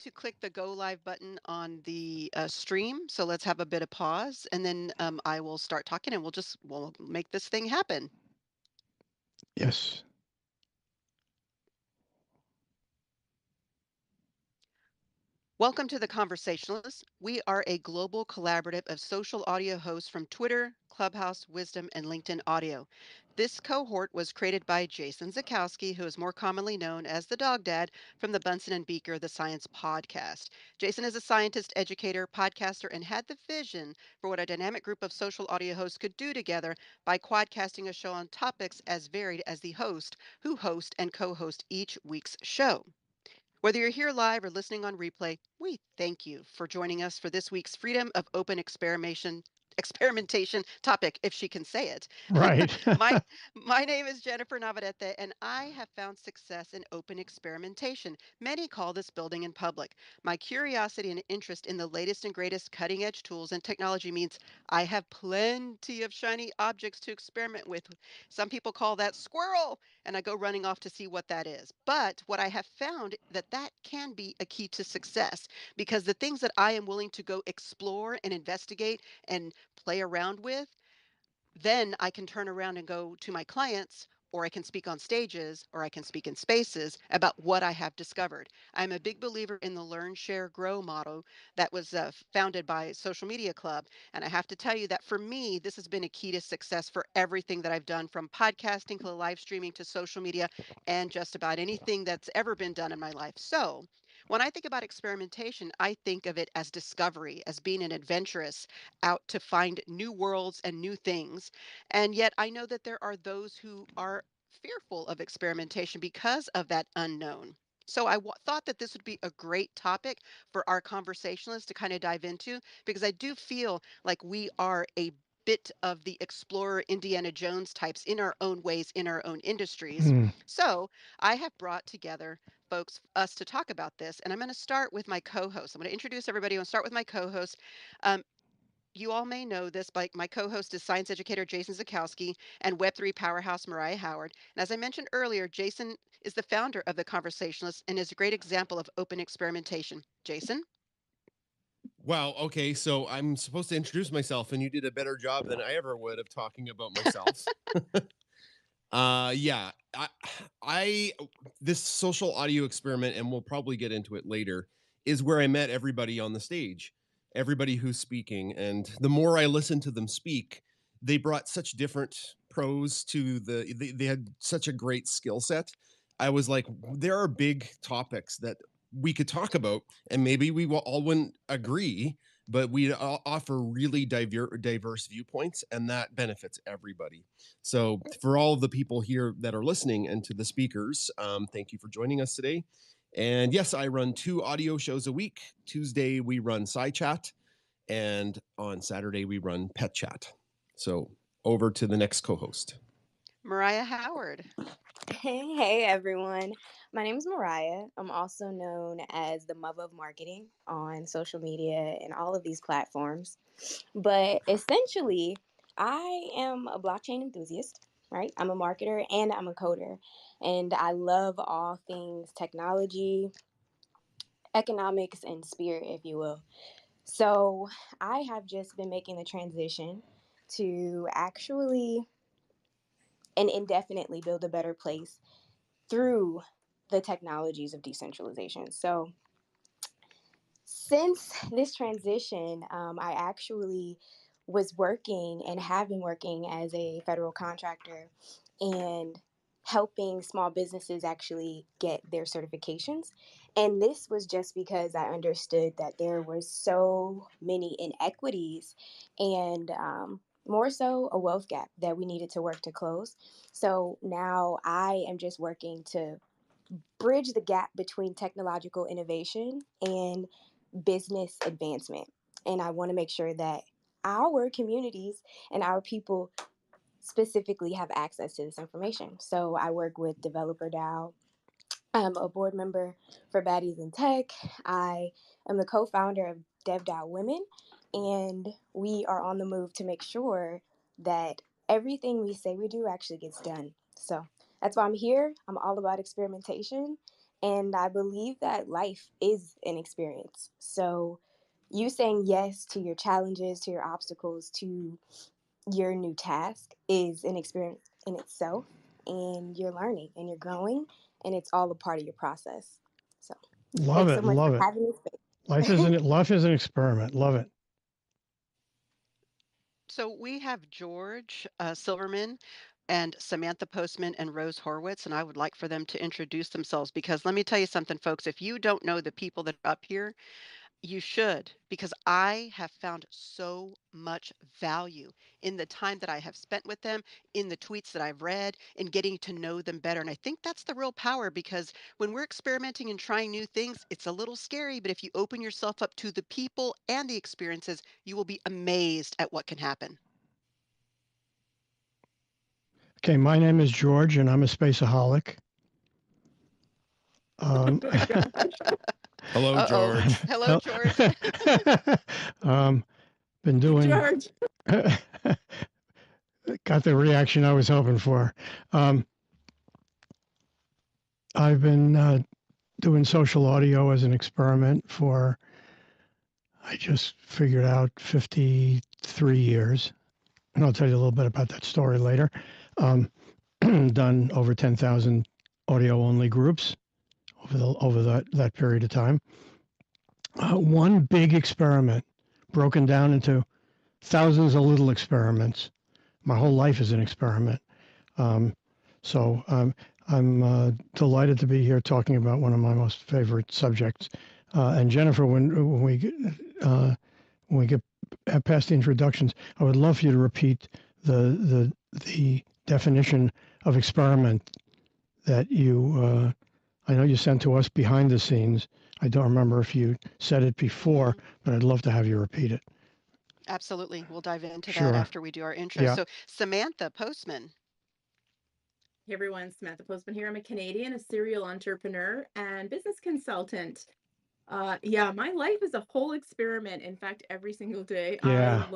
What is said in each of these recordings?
to click the go live button on the stream. So let's have a bit of pause and then I will start talking and we'll make this thing happen. Yes. Welcome to The Conversationalists. We are a global collaborative of social audio hosts from Twitter, Clubhouse, Wisdom, and LinkedIn Audio. This cohort was created by Jason Zackowski, who is more commonly known as the Dog Dad from the Bunsen and Beaker The Science Podcast. Jason is a scientist, educator, podcaster, and had the vision for what a dynamic group of social audio hosts could do together by quadcasting a show on topics as varied as the host who host and co-host each week's show. Whether you're here live or listening on replay, we thank you for joining us for this week's Freedom of Open Experimentation topic, if she can say it. Right. my my name is Jennifer Navarrete, and I have found success in open experimentation. Many call this building in public. My curiosity and interest in the latest and greatest cutting edge tools and technology means I have plenty of shiny objects to experiment with. Some people call that squirrel, and I go running off to see what that is. But what I have found that can be a key to success, because the things that I am willing to go explore and investigate and play around with, then I can turn around and go to my clients, or I can speak on stages, or I can speak in spaces about what I have discovered. I'm a big believer in the learn, share, grow model that was founded by Social Media Club. And I have to tell you that for me, this has been a key to success for everything that I've done, from podcasting to live streaming to social media and just about anything that's ever been done in my life. So when I think about experimentation, I think of it as discovery, as being an adventurous out to find new worlds and new things. And yet I know that there are those who are fearful of experimentation because of that unknown. So thought that this would be a great topic for our conversationalists to kind of dive into, because I do feel like we are a bit of the explorer Indiana Jones types in our own ways, in our own industries. Mm. So I have brought together us to talk about this. And I'm going to start with my co-host. I'm going to introduce everybody. I'm going to start with my co-host. Um, you all may know this, but my co-host is science educator Jason Zackowski and Web3 powerhouse Mariah Howard. And as I mentioned earlier, Jason is the founder of The Conversationalists and is a great example of open experimentation. Jason? Wow. Okay. So I'm supposed to introduce myself, and you did a better job than I ever would of talking about myself. Yeah. I this social audio experiment, and we'll probably get into it later, is where I met everybody on the stage, everybody who's speaking, and the more I listened to them speak, they brought such different pros to they had such a great skill set. I was like, there are big topics that we could talk about, and maybe we all wouldn't agree, but we offer really diverse viewpoints, and that benefits everybody. So, for all of the people here that are listening and to the speakers, thank you for joining us today. And yes, I run 2 audio shows a week. Tuesday, we run SciChat, and on Saturday, we run Pet Chat. So, over to the next co host. Mariah Howard. Hey everyone. My name is Mariah. I'm also known as the mother of marketing on social media and all of these platforms. But essentially, I am a blockchain enthusiast, right? I'm a marketer and I'm a coder. And I love all things technology, economics, and spirit, if you will. So I have just been making the transition to actually and indefinitely build a better place through the technologies of decentralization. So since this transition, I actually was working and have been working as a federal contractor and helping small businesses actually get their certifications. And this was just because I understood that there were so many inequities and more so a wealth gap that we needed to work to close. So now I am just working to bridge the gap between technological innovation and business advancement. And I want to make sure that our communities and our people specifically have access to this information. So I work with Developer DAO. I'm a board member for Baddies in Tech. I am the co-founder of DevDAO Women, and we are on the move to make sure that everything we say we do actually gets done. So that's why I'm here. I'm all about experimentation, And I believe that life is an experience. So you saying yes to your challenges, to your obstacles, to your new task is an experience in itself. And you're learning and you're growing, and it's all a part of your process. So Love thanks so it. much Love for it. having this space. Life is an experiment. Love it. So we have George Silverman and Samantha Postman and Rose Horowitz, and I would like for them to introduce themselves because let me tell you something, folks. If you don't know the people that are up here, you should, because I have found so much value in the time that I have spent with them, in the tweets that I've read, in getting to know them better. And I think that's the real power because when we're experimenting and trying new things, it's a little scary, but if you open yourself up to the people and the experiences, you will be amazed at what can happen. Okay, my name is George, and I'm a spaceaholic. Um, Hello, Uh-oh. George. Hello, George. um, been doing. George. Got the reaction I was hoping for. I've been doing social audio as an experiment for, I just figured out, 53 years. And I'll tell you a little bit about that story later. Um, done over 10,000 audio only groups over that period of time. One big experiment broken down into thousands of little experiments. My whole life is an experiment. Um, so I'm delighted to be here talking about one of my most favorite subjects. And Jennifer, when we get past the introductions, I would love for you to repeat the definition of experiment that I know you sent to us behind the scenes. I don't remember if you said it before, Mhm. but I'd love to have you repeat it. Absolutely. We'll dive into that Sure. after we do our intro. Yeah. So, Samantha Postman. Hey everyone, Samantha Postman here. I'm a Canadian, a serial entrepreneur and business consultant. Yeah, my life is a whole experiment. In fact, every single day, Yeah.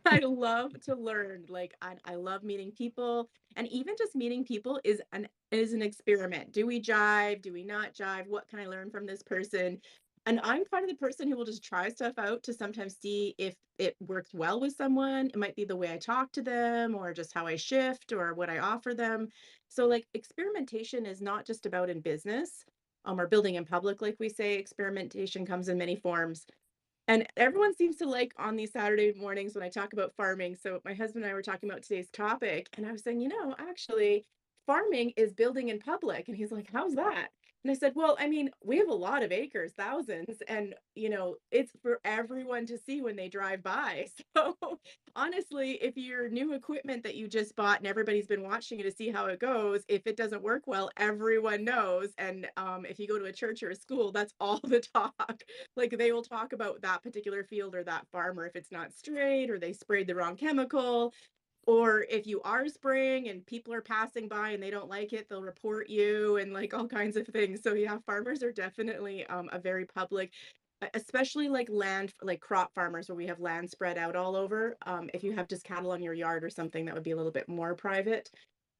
I love to learn. Like I love meeting people, and even just meeting people is an experiment. Do we jive? Do we not jive? What can I learn from this person? And I'm kind of the person who will just try stuff out to sometimes see if it works well with someone. It might be the way I talk to them, or just how I shift, or what I offer them. So, like, experimentation is not just about in business, or building in public, like we say. Experimentation comes in many forms. And everyone seems to like on these Saturday mornings when I talk about farming. So my husband and I were talking about today's topic, and I was saying, actually, farming is building in public. And he's like, how's that? And I said, well, I mean, we have a lot of acres, thousands, and it's for everyone to see when they drive by. So honestly, if your new equipment that you just bought and everybody's been watching you to see how it goes, if it doesn't work well, everyone knows. And if you go to a church or a school, that's all the talk. Like, they will talk about that particular field or that farmer if it's not straight, or they sprayed the wrong chemical, or if you are spraying and people are passing by and they don't like it, they'll report you, and like all kinds of things. So yeah, farmers are definitely a very public, especially like land, like crop farmers where we have land spread out all over. If you have just cattle on your yard or something, that would be a little bit more private.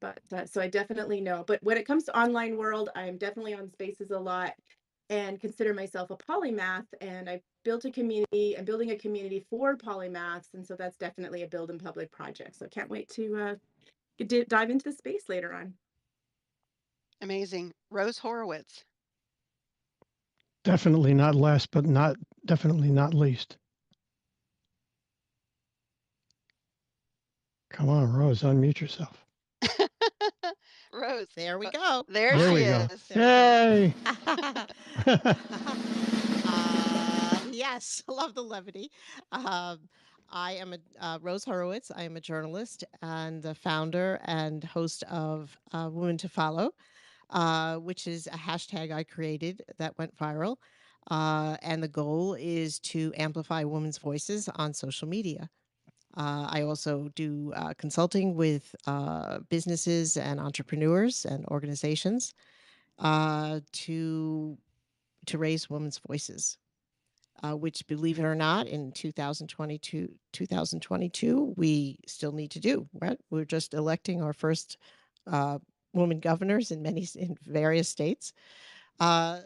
But so I definitely know. But when it comes to online world, I'm definitely on Spaces a lot and consider myself a polymath. And I built a community. I'm building a community for polymaths, and so that's definitely a build in public project. So can't wait to dive into the space later on. Amazing. Rose Horowitz. Definitely not last, but definitely not least. Come on, Rose, unmute yourself. Rose. There we go. There There she we go. is. Yay! Yes, love the levity. I am Rose Horowitz. I am a journalist and the founder and host of Women to Follow, which is a hashtag I created that went viral. And the goal is to amplify women's voices on social media. I also do consulting with businesses and entrepreneurs and organizations to raise women's voices, which, believe it or not, in 2022, we still need to do. Right? We're just electing our first women governors in various states. Uh,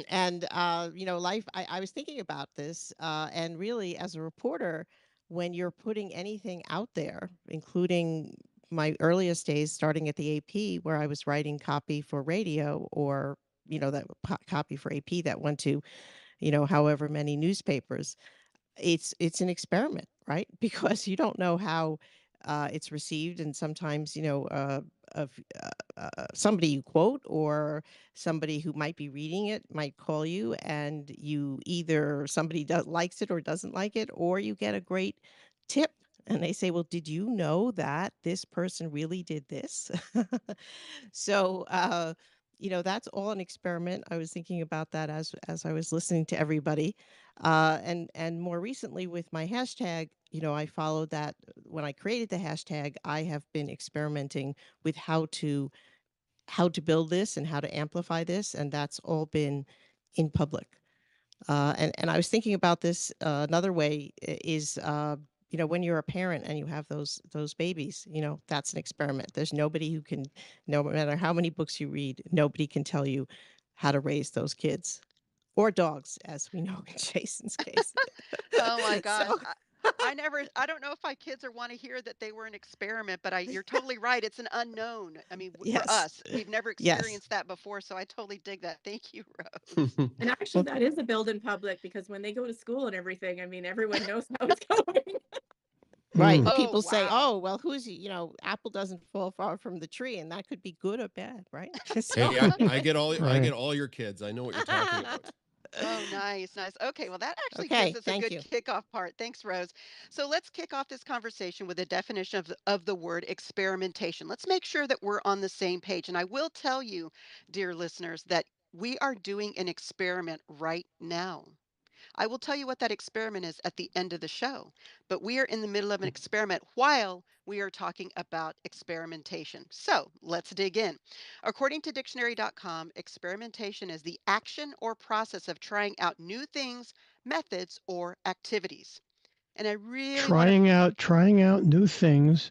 and life. I was thinking about this, and really, as a reporter, when you're putting anything out there, including my earliest days, starting at the AP, where I was writing copy for radio, or that copy for AP that went to however many newspapers. It's an experiment, right? Because you don't know how it's received, and sometimes of somebody you quote, or somebody who might be reading it might call you, and you either somebody likes it or doesn't like it, or you get a great tip. And they say, well, did you know that this person really did this? So that's all an experiment. I was thinking about that as I was listening to everybody. And more recently with my hashtag, I followed that. When I created the hashtag, I have been experimenting with how to build this and how to amplify this, and that's all been in public. And I was thinking about this, another way is, when you're a parent and you have those babies, that's an experiment. There's nobody who can, no matter how many books you read, nobody can tell you how to raise those kids or dogs, as we know in Jason's case. Oh my gosh. So I don't know if my kids are want to hear that they were an experiment, but you're totally right. It's an unknown. I mean, for yes, us, we've never yes. experienced that before, so I totally dig that. Thank you, Rose. And actually, Well, that is a build in public because when they go to school and everything, I mean, everyone knows how it's going. right. Hmm. And Oh, people say, wow. oh, well, apple doesn't fall far from the tree, and that could be good or bad, right? So Hey, I get all Right. your kids. I know what you're talking about. Oh, nice, nice. Okay, well, that actually gives okay, us a thank good you. kickoff part. Thanks, Rose. So let's kick off this conversation with a definition of the word experimentation. Let's make sure that we're on the same page. And I will tell you, dear listeners, that we are doing an experiment right now. I will tell you what that experiment is at the end of the show, but we are in the middle of an experiment while we are talking about experimentation. So let's dig in. According to dictionary.com, experimentation is the action or process of trying out new things, methods, or activities. And I really want to Trying out new things,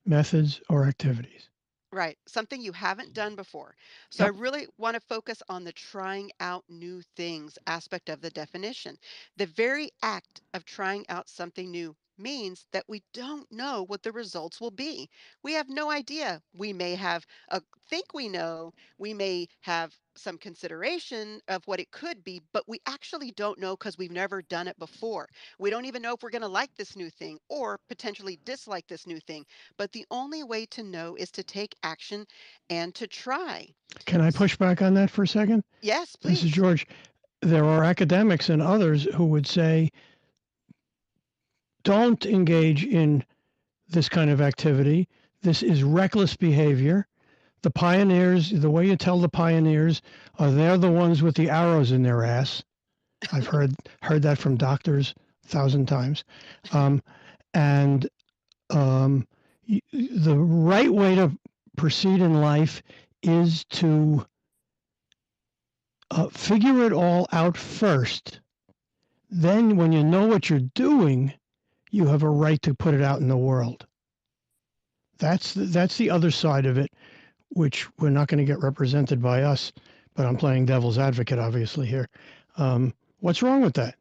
methods, or activities. Right, something you haven't done before. So I Yep. really want to focus on the trying out new things aspect of the definition. The very act of trying out something new means that we don't know what the results will be. We have no idea. We may have a think we know, we may have some consideration of what it could be, but we actually don't know because we've never done it before. We don't even know if we're going to like this new thing or potentially dislike this new thing, but the only way to know is to take action and to try. Can I S- push back on that for a second? Yes, This is please. George. There are academics and others who would say don't engage in this kind of activity. This is reckless behavior. The pioneers, the way you tell the pioneers, are they're the ones with the arrows in their ass. I've heard that from doctors 1,000 times. Um, and the right way to proceed in life is to figure it all out first. Then, when you know what you're doing, you have a right to put it out in the world. That's the other side of it, which we're not going to get represented by us. But I'm playing devil's advocate, obviously here. What's wrong with that?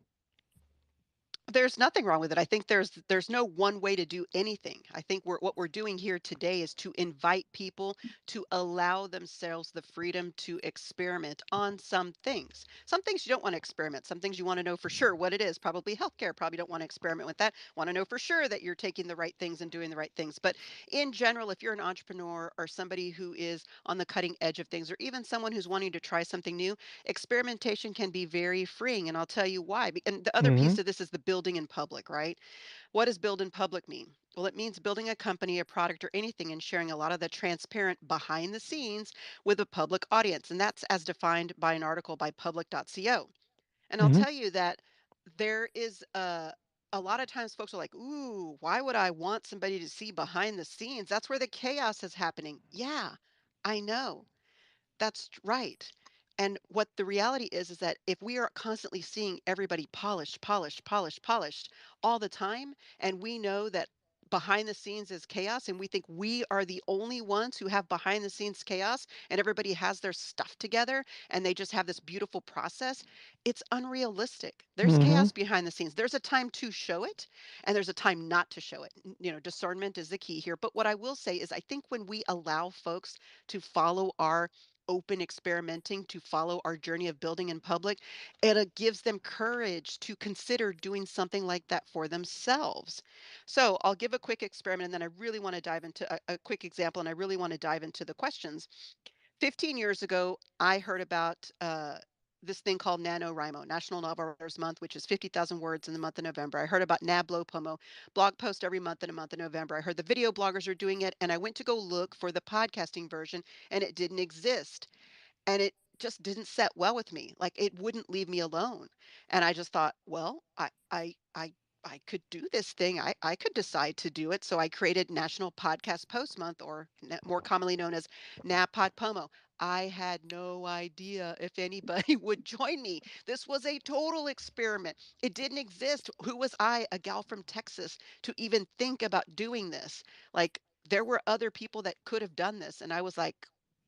There's nothing wrong with it. I think there's no one way to do anything. I think what we're doing here today is to invite people to allow themselves the freedom to experiment on some things. Some things you don't want to experiment. Some things you want to know for sure what it is. Probably healthcare. Probably don't want to experiment with that. Want to know for sure that you're taking the right things and doing the right things. But in general, if you're an entrepreneur or somebody who is on the cutting edge of things, or even someone who's wanting to try something new, experimentation can be very freeing, and I'll tell you why. And the other Hmm. piece of this is the building in public, right? What does build in public mean? Well, it means building a company, a product, or anything and sharing a lot of the transparent behind the scenes with a public audience. And that's as defined by an article by public.co. And I'll Hmm. tell you that there is a lot of times folks are like, ooh, why would I want somebody to see behind the scenes? That's where the chaos is happening. Yeah, I know. Right. And what the reality is that if we are constantly seeing everybody polished, polished, polished, polished all the time, and we know that behind the scenes is chaos, and we think we are the only ones who have behind the scenes chaos, and everybody has their stuff together and they just have this beautiful process. It's unrealistic. There's Mm-hmm. chaos behind the scenes. There's a time to show it and there's a time not to show it. Discernment is the key here. But what I will say is I think when we allow folks to follow our open experimenting, to follow our journey of building in public, it gives them courage to consider doing something like that for themselves. So I'll give a quick experiment and then I really want to dive into a quick example and I really want to dive into the questions. 15 years ago, I heard about this thing called NaNoWriMo, National Novel Writers Month, which is 50,000 words in the month of November. I heard about NaBloPomo, blog post every month in the month of November. I heard the video bloggers are doing it, and I went to go look for the podcasting version, and it didn't exist. And it just didn't set well with me. Like it wouldn't leave me alone. And I just thought, well, I could do this thing. I could decide to do it. So I created National Podcast Post Month, or more commonly known as NaPodPomo. I had no idea if anybody would join me. This was a total experiment. It didn't exist. Who was I, a gal from Texas, to even think about doing this? Like there were other people that could have done this. And I was like,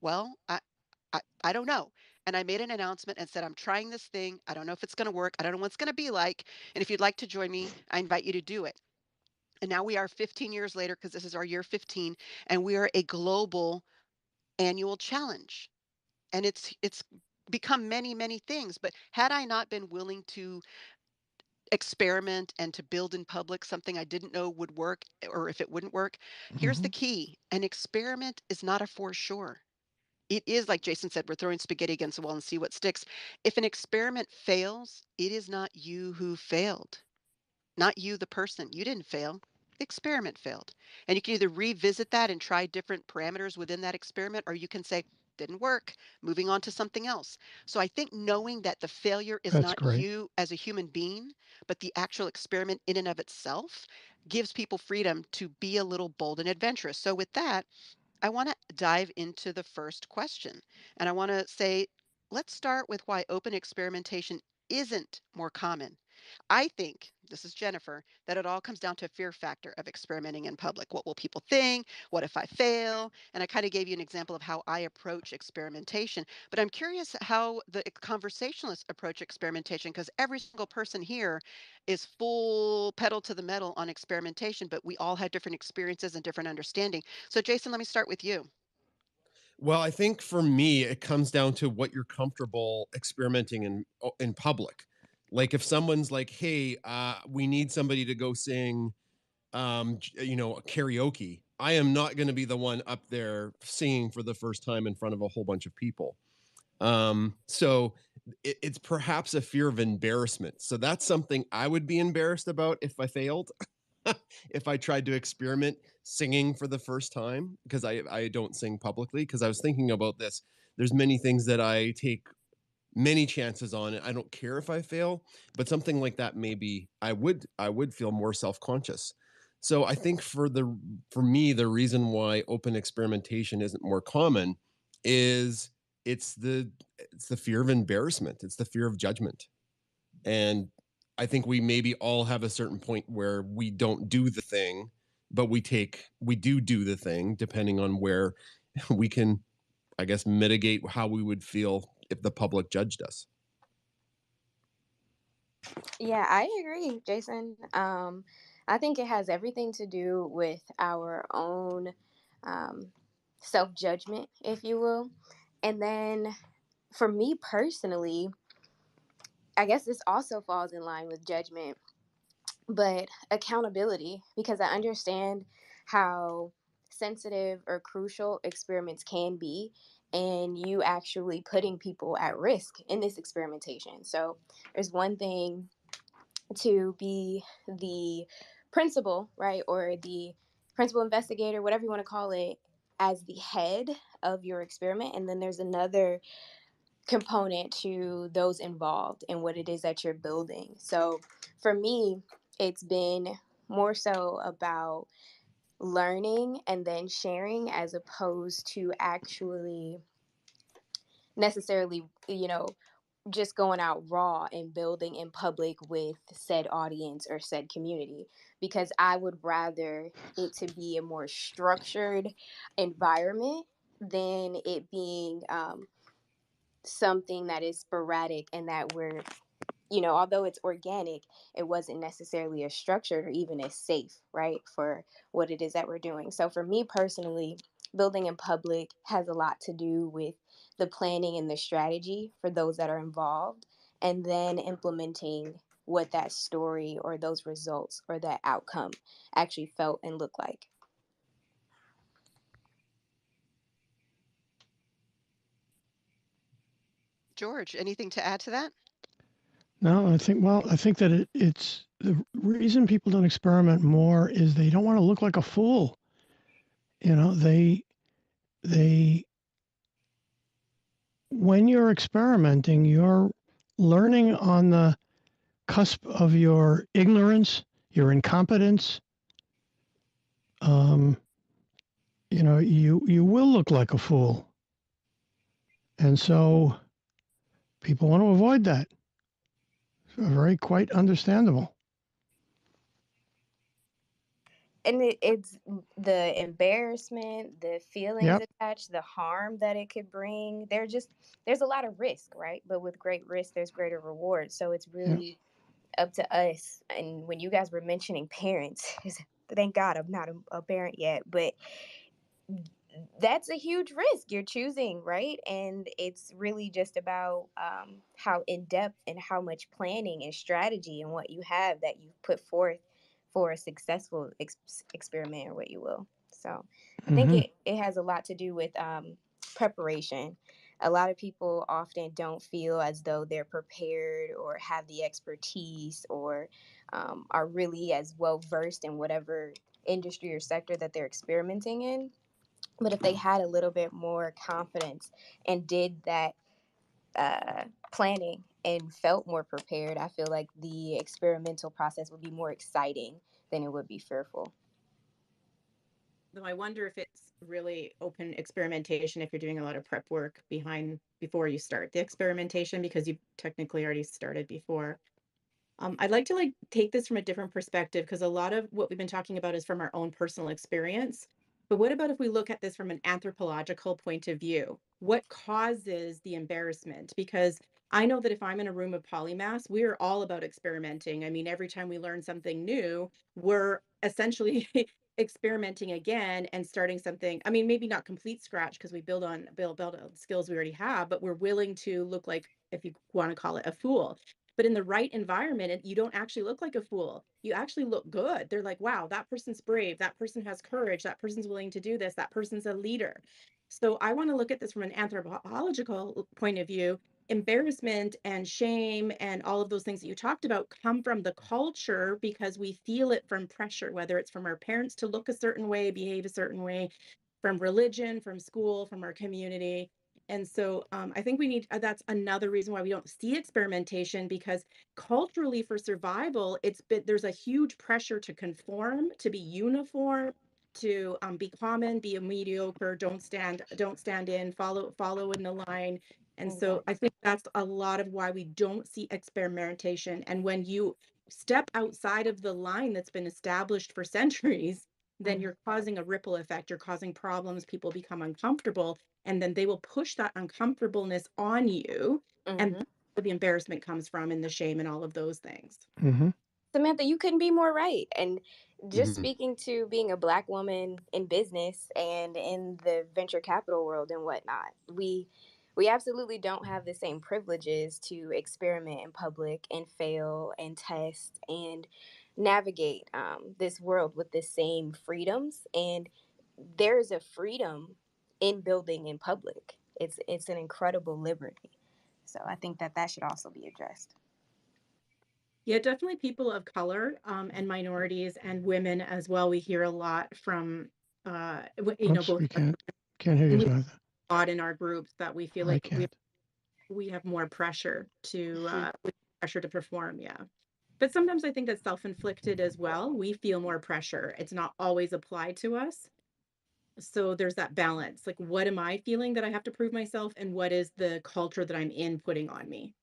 well, I don't know. And I made an announcement and said, I'm trying this thing. I don't know if it's going to work. I don't know what it's going to be like. And if you'd like to join me, I invite you to do it. And now we are 15 years later, because this is our year 15, and we are a global annual challenge. And it's become many, many things. But had I not been willing to experiment and to build in public something I didn't know would work or if it wouldn't work, here's Mm-hmm. the key. An experiment is not a for sure. It is like Jason said, we're throwing spaghetti against the wall and see what sticks. If an experiment fails, it is not you who failed, not you, the person. You didn't fail. The experiment failed. And you can either revisit that and try different parameters within that experiment, or you can say, didn't work, moving on to something else. So I think knowing that the failure is That's not great. you as a human being, but the actual experiment in and of itself gives people freedom to be a little bold and adventurous. So with that, I want to dive into the first question. And I want to say, let's start with why open experimentation isn't more common. I think, this is Jennifer, that it all comes down to a fear factor of experimenting in public. What will people think? What if I fail? And I kind of gave you an example of how I approach experimentation. But I'm curious how the conversationalists approach experimentation, because every single person here is full pedal to the metal on experimentation, but we all have different experiences and different understanding. So, Jason, let me start with you. Well, I think for me, it comes down to what you're comfortable experimenting in public. Like if someone's like, "Hey, we need somebody to go sing, karaoke." I am not going to be the one up there singing for the first time in front of a whole bunch of people. So it's perhaps a fear of embarrassment. So that's something I would be embarrassed about if I failed. If I tried to experiment singing for the first time, because I don't sing publicly, because I was thinking about this. There's many things that I take many chances on. I don't care if I fail, but something like that, maybe I would feel more self-conscious. So I think for me, the reason why open experimentation isn't more common is it's the it's the fear of embarrassment. It's the fear of judgment. And I think we maybe all have a certain point where we don't do the thing, but we do the thing depending on where we can, I guess, mitigate how we would feel if the public judged us. Yeah, I agree, Jason. I think it has everything to do with our own um, self judgment, if you will. And then for me personally, I guess this also falls in line with judgment, but accountability, because I understand how sensitive or crucial experiments can be, and you actually putting people at risk in this experimentation. So there's one thing to be the principal, right, or the principal investigator, whatever you want to call it, as the head of your experiment. And then there's another component to those involved in what it is that you're building. So for me, it's been more so about learning and then sharing as opposed to actually necessarily, just going out raw and building in public with said audience or said community, because I would rather it to be a more structured environment than it being something that is sporadic and that we're, although it's organic, it wasn't necessarily as structured or even as safe, right, for what it is that we're doing. So for me personally, building in public has a lot to do with the planning and the strategy for those that are involved, and then implementing what that story or those results or that outcome actually felt and looked like. George, anything to add to that? No, I think that it's the reason people don't experiment more is they don't want to look like a fool. You know, they when you're experimenting, you're learning on the cusp of your ignorance, your incompetence. Um, you will look like a fool, and so people want to avoid that. Very quite understandable. And it's the embarrassment, the feelings Yep. attached, the harm that it could bring. There's a lot of risk, right? But with great risk, there's greater reward. So it's Yep. really up to us. And when you guys were mentioning parents, thank God I'm not a parent yet, but that's a huge risk you're choosing, right? And it's really just about how in depth and how much planning and strategy and what you have that you've put forth for a successful experiment, or what you will. So I think Hmm. it has a lot to do with preparation. A lot of people often don't feel as though they're prepared or have the expertise or are really as well versed in whatever industry or sector that they're experimenting in. But if they had a little bit more confidence and did that planning and felt more prepared, I feel like the experimental process would be more exciting than it would be fearful. Though I wonder if it's really open experimentation if you're doing a lot of prep work behind before you start the experimentation because you technically already started before. I'd like to like take this from a different perspective because a lot of what we've been talking about is from our own personal experience. But what about if we look at this from an anthropological point of view? What causes the embarrassment? Because I know that if I'm in a room of polymaths, we're all about experimenting. I mean, every time we learn something new, we're essentially experimenting again and starting something. I mean, maybe not complete scratch because we build on skills we already have, but we're willing to look like, if you want to call it, a fool. But in the right environment, you don't actually look like a fool. You actually look good. They're like, wow, that person's brave. That person has courage. That person's willing to do this. That person's a leader. So I want to look at this from an anthropological point of view. Embarrassment and shame and all of those things that you talked about come from the culture because we feel it from pressure, whether it's from our parents to look a certain way, behave a certain way, from religion, from school, from our community. And so I think we need, that's another reason why we don't see experimentation because culturally for survival, there's a huge pressure to conform, to be uniform, to be common, be a mediocre, don't stand in, follow in the line. And so I Exactly. think that's a lot of why we don't see experimentation. And when you step outside of the line that's been established for centuries, then Mm-hmm. you're causing a ripple effect. You're causing problems. People become uncomfortable, and then they will push that uncomfortableness on you. And Mm-hmm. that's where the embarrassment comes from, and the shame, and all of those things. Hmm. Samantha, you couldn't be more right. And just Hmm. speaking to being a Black woman in business and in the venture capital world and whatnot, we absolutely don't have the same privileges to experiment in public and fail and test and navigate this world with the same freedoms. And there is a freedom in building in public. It's an incredible liberty. So I think that that should also be addressed. Yeah, definitely people of color and minorities and women as well. We hear a lot from, Oops, both we of us, can't hear you, and we Samantha. a lot in our groups that we feel I like we can't. we have more pressure to perform. Yeah. But sometimes I think that's self-inflicted as well. We feel more pressure. It's not always applied to us. So there's that balance. Like, what am I feeling that I have to prove myself, and what is the culture that I'm in putting on me?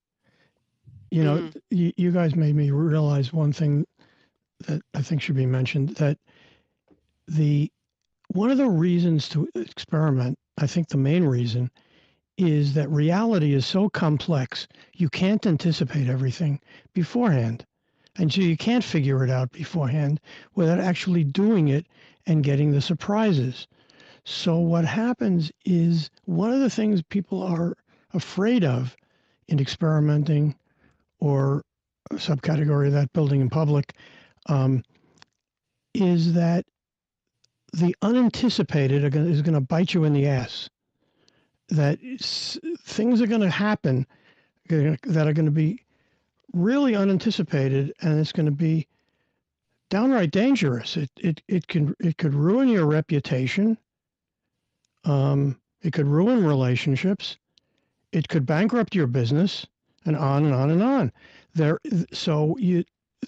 You know, Hmm. you guys made me realize one thing that I think should be mentioned, that the one of the reasons to experiment, I think the main reason, is that reality is so complex, you can't anticipate everything beforehand. And so you can't figure it out beforehand without actually doing it and getting the surprises. So what happens is, one of the things people are afraid of in experimenting, or a subcategory of that, building in public, um, is that the unanticipated is going to bite you in the ass. That things are going to happen that are going to be really unanticipated, and it's going to be downright dangerous. It could ruin your reputation. It could ruin relationships. It could bankrupt your business, and on and on and on. There, so you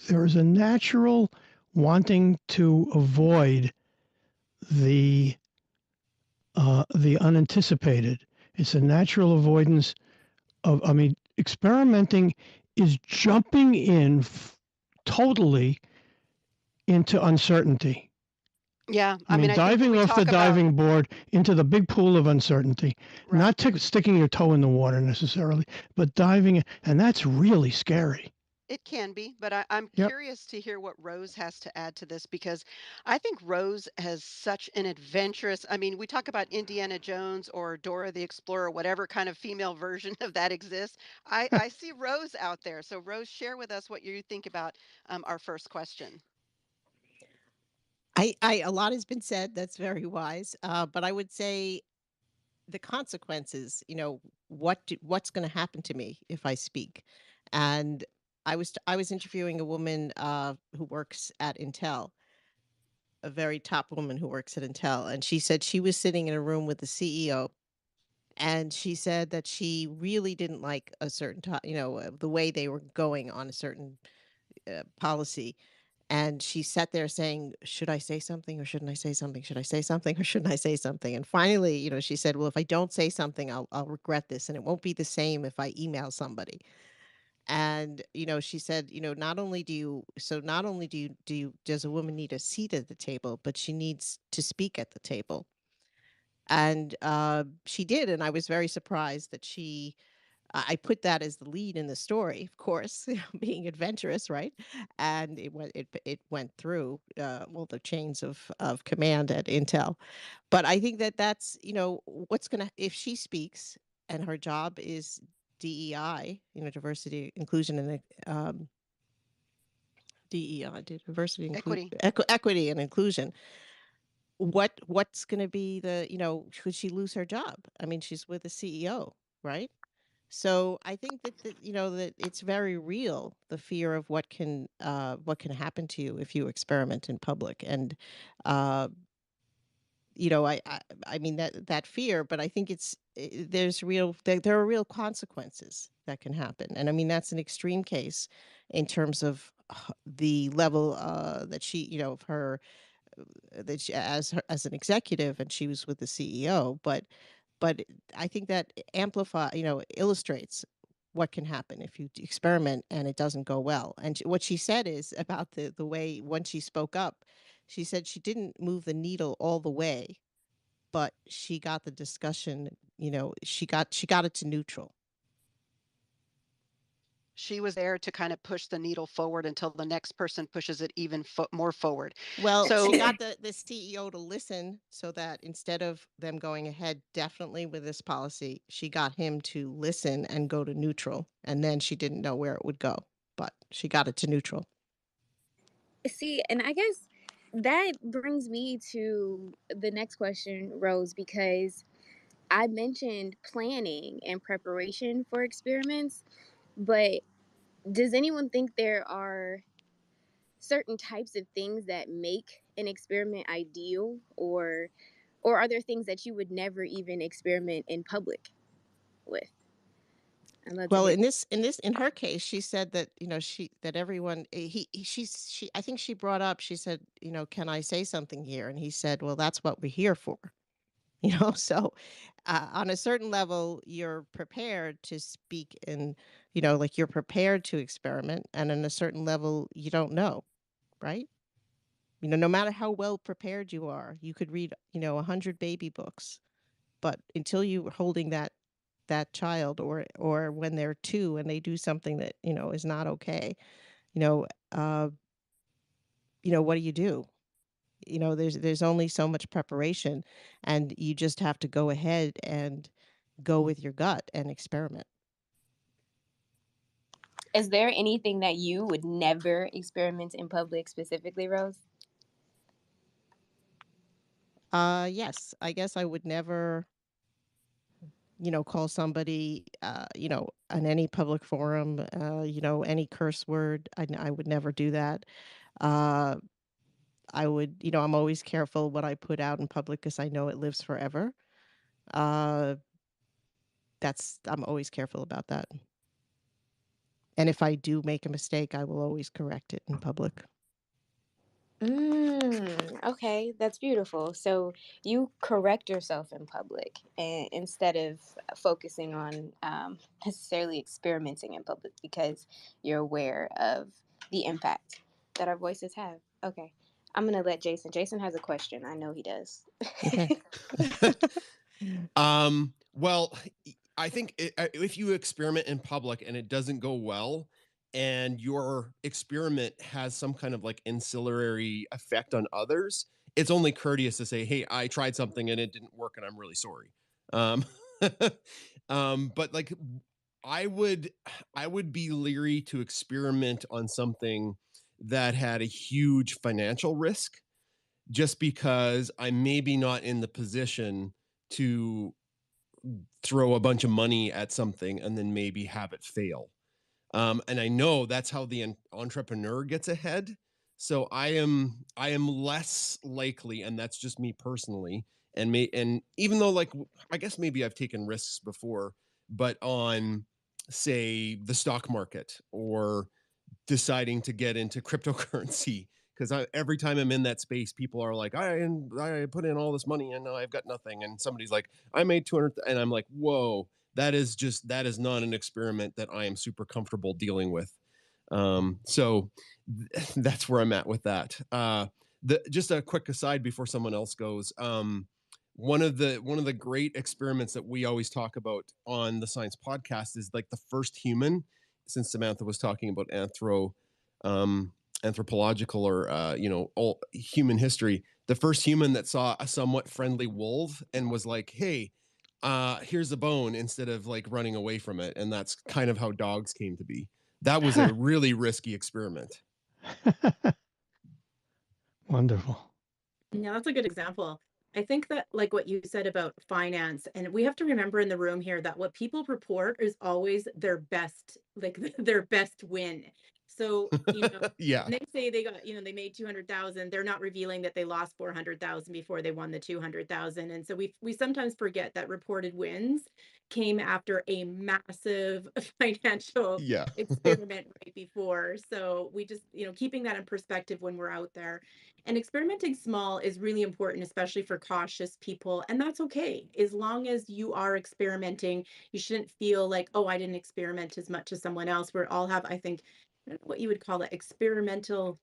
there is a natural wanting to avoid the the unanticipated. It's a natural avoidance of. I mean, experimenting is jumping in totally into uncertainty. Yeah, I I mean, mean, I think when diving we off the talk about diving board into the big pool of uncertainty, right, not sticking your toe in the water necessarily, but diving, and that's really scary. it can be, but I'm Yep. curious to hear what Rose has to add to this because I think Rose has such an adventurous. I mean, we talk about Indiana Jones or Dora the Explorer, whatever kind of female version of that exists. I see Rose out there. So, Rose, share with us what you think about our first question. A lot has been said. That's very wise. But I would say the consequences. What's going to happen to me if I speak? And I was interviewing a woman who works at Intel, a very top woman who works at Intel, and she said she was sitting in a room with the CEO, and she said that she really didn't like a certain the way they were going on a certain policy. And she sat there saying, should I say something or shouldn't I say something? Should I say something or shouldn't I say something? And finally, she said, well, if I don't say something, I'll regret this. And it won't be the same if I email somebody. And, she said, not only does a woman need a seat at the table, but she needs to speak at the table. And she did. And I was very surprised that I put that as the lead in the story, of course, being adventurous, right? And it went through all the chains of command at Intel. But I think that that's what's gonna, if she speaks and her job is DEI, diversity, inclusion, and DEI, diversity, Equity. equity, and inclusion. What's going to be could she lose her job? I mean, she's with the CEO, right? So I think that it's very real, the fear of what can happen to you if you experiment in public. And uh I mean that fear, but I think there are real consequences that can happen. And I mean, that's an extreme case in terms of the level that she, of her, that she, as an executive, and she was with the CEO. But I think that illustrates what can happen if you experiment and it doesn't go well. And what she said is about the way, when she spoke up, she said she didn't move the needle all the way, but she got the discussion, she got it to neutral. She was there to kind of push the needle forward until the next person pushes it even more forward. Well, she So, got the CEO to listen, so that instead of them going ahead definitely with this policy, she got him to listen and go to neutral. And then she didn't know where it would go, but she got it to neutral. See, and I guess that brings me to the next question, Rose, because I mentioned planning and preparation for experiments, but does anyone think there are certain types of things that make an experiment ideal, or are there things that you would never even experiment in public with? I'd love to Well, hear. in her case, she said that that everyone she I think she brought up, she said, can I say something here? And he said, well, that's what we're here for. So on a certain level, you're prepared to speak in like you're prepared to experiment, and on a certain level, you don't know, right? No matter how well prepared you are, you could read, 100 baby books, but until you're holding that child, or when they're 2 and they do something that, is not okay, you know, uh, what do you do? There's only so much preparation, and you just have to go ahead and go with your gut and experiment. Is there anything that you would never experiment in public specifically, Rose? Yes, I guess I would never, call somebody, on any public forum, any curse word. I would never do that. Uh, I would, I'm always careful what I put out in public because I know it lives forever. Uh, I'm always careful about that. And if I do make a mistake, I will always correct it in public. Okay, that's beautiful. So you correct yourself in public, instead of focusing on necessarily experimenting in public, because you're aware of the impact that our voices have. Okay, I'm gonna let Jason. Jason has a question. I know he does. Okay. Well, I think if you experiment in public and it doesn't go well, and your experiment has some kind of like ancillary effect on others, it's only courteous to say, "Hey, I tried something and it didn't work, and I'm really sorry." Um, but like, I would, I would be leery to experiment on something that had a huge financial risk, just because I'm maybe not in the position to throw a bunch of money at something and then maybe have it fail. And I know that's how the entrepreneur gets ahead. So I am less likely, and that's just me personally. And even though, like, I guess maybe I've taken risks before, but on, say, the stock market, or deciding to get into cryptocurrency, because every time I'm in that space, people are like, I put in all this money and I've got nothing, and somebody's like, I made 200, and I'm like, whoa, that is not an experiment that I am super comfortable dealing with. So that's where I'm at with that. Just a quick aside before someone else goes. One of the great experiments that we always talk about on the Science Podcast is like the first human, since Samantha was talking about anthropological, or all human history. The first human that saw a somewhat friendly wolf and was like, "Hey, here's a bone," instead of like running away from it, and that's kind of how dogs came to be. That was a really risky experiment. Wonderful. Yeah, that's a good example. I think that, like what you said about finance, and we have to remember in the room here that what people report is always their best, like their best win. So, Yeah. when they say they got, they made 200,000, they're not revealing that they lost 400,000 before they won the 200,000. And so we sometimes forget that reported wins came after a massive financial Yeah. experiment right before. So we just, keeping that in perspective when we're out there. And experimenting small is really important, especially for cautious people. And that's okay. As long as you are experimenting, you shouldn't feel like, oh, I didn't experiment as much as someone else. We all have, I think, I don't know what you would call it, experimental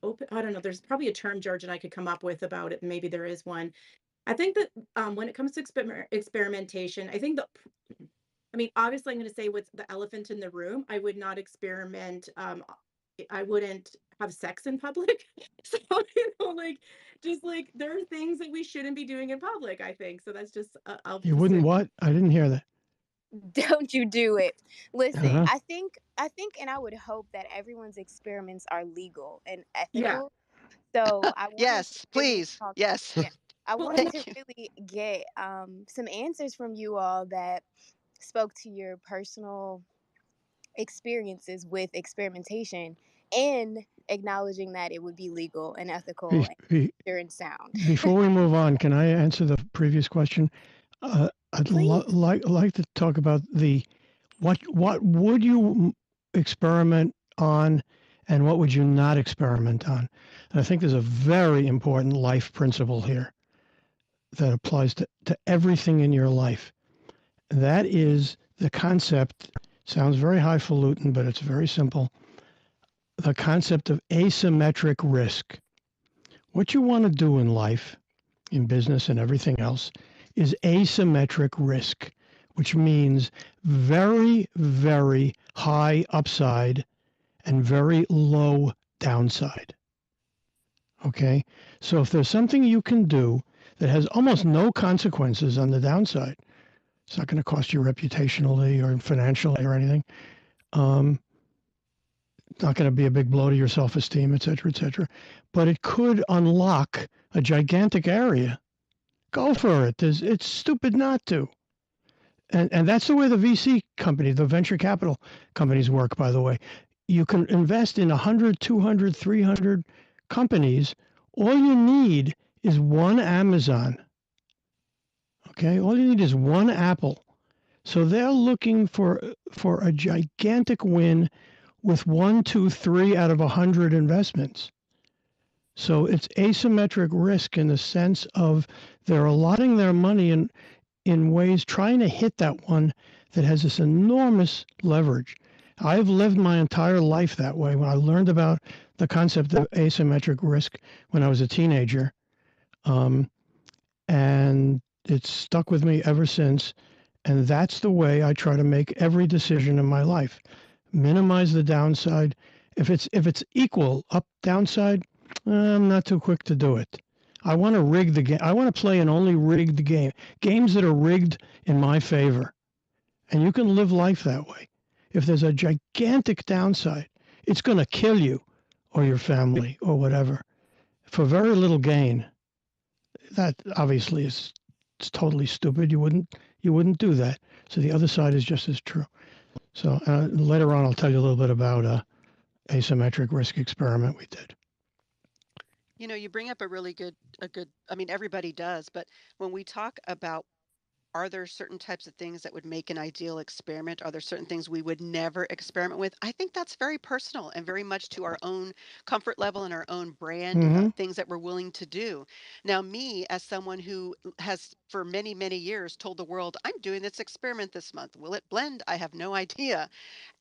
open. I don't know. There's probably a term George and I could come up with about it. Maybe there is one. I think that when it comes to experimentation, I think that, I mean, obviously, I'm going to say what's the elephant in the room. I would not experiment. I wouldn't have sex in public. So, like, just like there are things that we shouldn't be doing in public, I think. So that's just, I'll You wouldn't say. what? I didn't hear that. Don't you do it. Listen, Uh-huh. I think and I would hope that everyone's experiments are legal and Yeah. ethical. So I wanted to Yes, really please. talk, Yes. yeah. I Well, wanted and to Thank you. really get some answers from you all that spoke to your personal experiences with experimentation, and acknowledging that it would be legal and ethical Be, and be, pure and sound. before we move on, can I answer the previous question? I'd Please. like to talk about what would you experiment on, and what would you not experiment on? And I think there's a very important life principle here that applies to everything in your life. That is the concept Sounds very highfalutin, but it's very simple. The concept of asymmetric risk. What you want to do in life, in business and everything else, is asymmetric risk, which means very, very high upside and very low downside. Okay? So if there's something you can do that has almost no consequences on the downside, it's not going to cost you reputationally or financially or anything. Not going to be a big blow to your self-esteem, et cetera, et cetera. But it could unlock a gigantic area. Go for it. It's stupid not to. And that's the way the VC company, the venture capital companies work, by the way. You can invest in 100, 200, 300 companies. All you need is one Amazon. Okay? All you need is one Apple. So they're looking for a gigantic win with one, two, three out of 100 investments. So it's asymmetric risk in the sense of they're allotting their money in ways trying to hit that one that has this enormous leverage. I've lived my entire life that way. When I learned about the concept of asymmetric risk when I was a teenager, and it's stuck with me ever since. And that's the way I try to make every decision in my life. Minimize the downside. If it's equal up downside, I'm not too quick to do it. I want to rig the game. I want to play an only rigged game. Games that are rigged in my favor. And you can live life that way. If there's a gigantic downside, it's going to kill you or your family or whatever for very little gain. That obviously is it's totally stupid. You wouldn't do that. So the other side is just as true. So later on, I'll tell you a little bit about asymmetric risk experiment we did. You bring up I mean, everybody does, but when we talk about are there certain types of things that would make an ideal experiment? Are there certain things we would never experiment with? I think that's very personal and very much to our own comfort level and our own brand, Mm-hmm. things that we're willing to do. Now, me, as someone who has for many, many years told the world, I'm doing this experiment this month. Will it blend? I have no idea.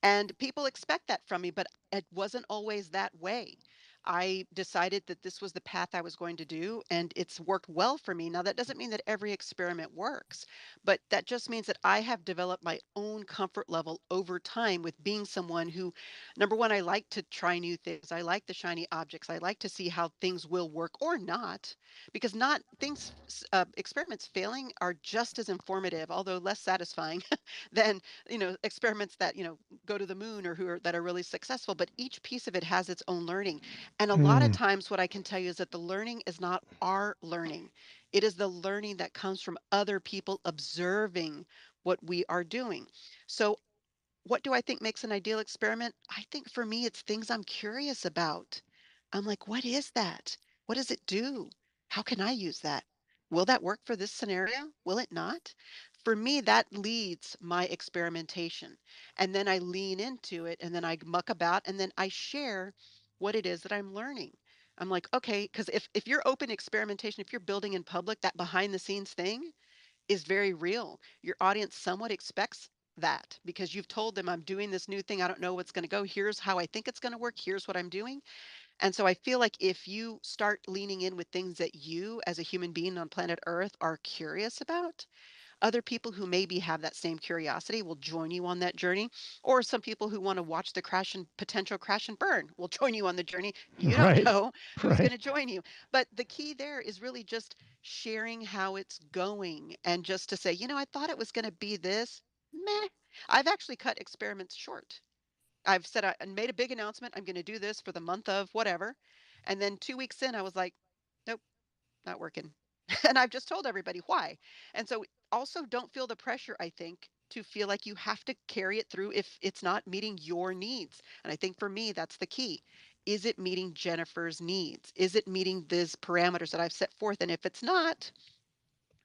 And people expect that from me, but it wasn't always that way. I decided that this was the path I was going to do, and it's worked well for me. Now, that doesn't mean that every experiment works, but that just means that I have developed my own comfort level over time with being someone who, number one, I like to try new things. I like the shiny objects. I like to see how things will work or not, because not things, experiments failing are just as informative, although less satisfying than, experiments that, go to the moon or that are really successful, but each piece of it has its own learning. And a lot of Mm. times what I can tell you is that the learning is not our learning. It is the learning that comes from other people observing what we are doing. So what do I think makes an ideal experiment? I think for me, it's things I'm curious about. I'm like, what is that? What does it do? How can I use that? Will that work for this scenario? Will it not? For me, that leads my experimentation. And then I lean into it and then I muck about and then I share what it is that I'm learning. I'm like, okay, because if you're open experimentation, if you're building in public, that behind the scenes thing, is very real. Your audience somewhat expects that because you've told them, I'm doing this new thing. I don't know what's going to go. Here's how I think it's going to work. Here's what I'm doing. And so I feel like if you start leaning in with things that you, as a human being on planet Earth, are curious about, other people who maybe have that same curiosity will join you on that journey. Or some people who want to watch the crash and potential crash and burn will join you on the journey. You don't Right. know who's going Right. to join you. But the key there is really just sharing how it's going and just to say, I thought it was going to be this. Meh. I've actually cut experiments short. I've said I made a big announcement. I'm going to do this for the month of whatever. And then 2 weeks in, I was like, nope, not working. And I've just told everybody why. And so also don't feel the pressure, I think, to feel like you have to carry it through if it's not meeting your needs. And I think for me, that's the key. Is it meeting Jennifer's needs? Is it meeting these parameters that I've set forth? And if it's not,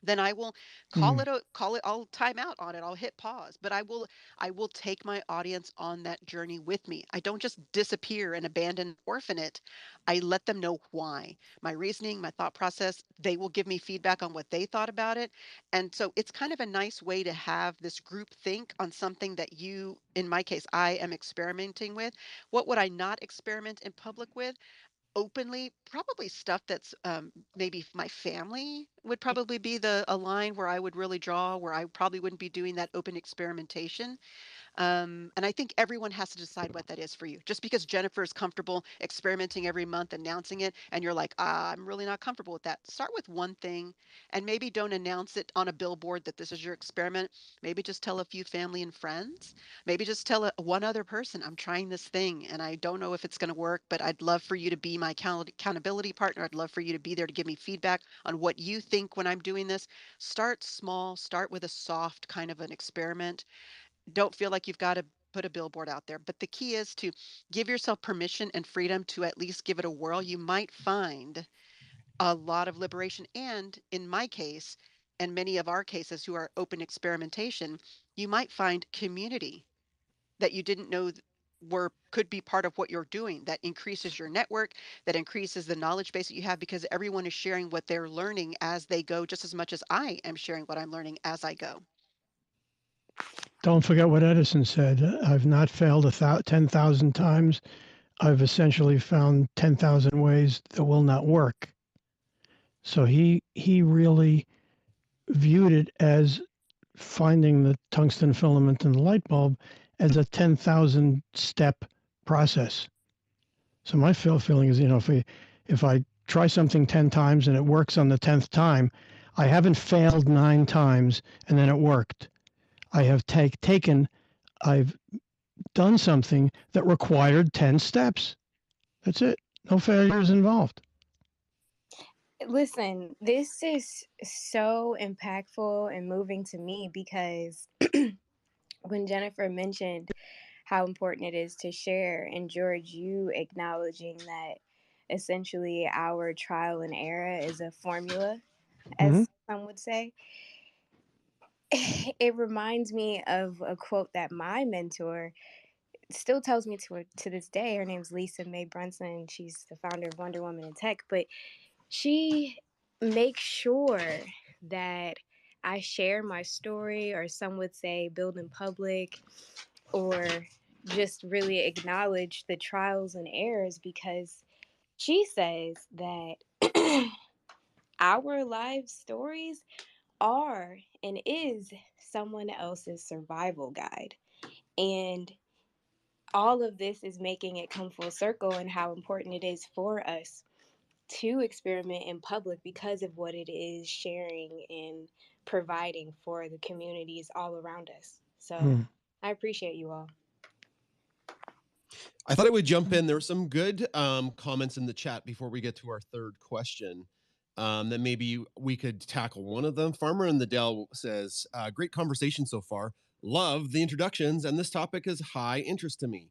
then I will Mm. call it, I'll time out on it. I'll hit pause, but I will take my audience on that journey with me. I don't just disappear and abandon, orphan it. I let them know why. My reasoning, my thought process, they will give me feedback on what they thought about it. And so it's kind of a nice way to have this group think on something that you, in my case, I am experimenting with. What would I not experiment in public with? Openly, probably stuff that's maybe my family would probably be the a line where I would really draw, where I probably wouldn't be doing that open experimentation. And I think everyone has to decide what that is for you. Just because Jennifer is comfortable experimenting every month, announcing it, and you're like, I'm really not comfortable with that. Start with one thing and maybe don't announce it on a billboard that this is your experiment. Maybe just tell a few family and friends. Maybe just tell one other person, I'm trying this thing and I don't know if it's going to work, but I'd love for you to be my accountability partner. I'd love for you to be there to give me feedback on what you think when I'm doing this. Start small, start with a soft kind of an experiment. Don't feel like you've got to put a billboard out there. But the key is to give yourself permission and freedom to at least give it a whirl. You might find a lot of liberation. And in my case, and many of our cases who are open experimentation, you might find community that you didn't know were could be part of what you're doing, that increases your network, that increases the knowledge base that you have, because everyone is sharing what they're learning as they go, just as much as I am sharing what I'm learning as I go. Don't forget what Edison said. I've not failed 10,000 times. I've essentially found 10,000 ways that will not work. So he really viewed it as finding the tungsten filament in the light bulb as a 10,000 step process. So my feeling is, if I try something 10 times and it works on the 10th time, I haven't failed 9 times and then it worked. I have I've done something that required 10 steps. That's it. No failures involved. Listen, this is so impactful and moving to me because when Jennifer mentioned how important it is to share, and George, you acknowledging that essentially our trial and error is a formula, Mm-hmm. as some would say, it reminds me of a quote that my mentor still tells me to this day. Her name's Lisa Mae Brunson. She's the founder of Wonder Woman in Tech, but she makes sure that I share my story, or some would say build in public, or just really acknowledge the trials and errors, because she says that our life stories are and is someone else's survival guide. And all of this is making it come full circle, and how important it is for us to experiment in public because of what it is sharing and providing for the communities all around us. So Mm. I appreciate you all. I thought I would jump in. There were some good comments in the chat before we get to our third question. That maybe we could tackle one of them. Farmer in the Dell says, great conversation so far. Love the introductions, and this topic is high interest to me.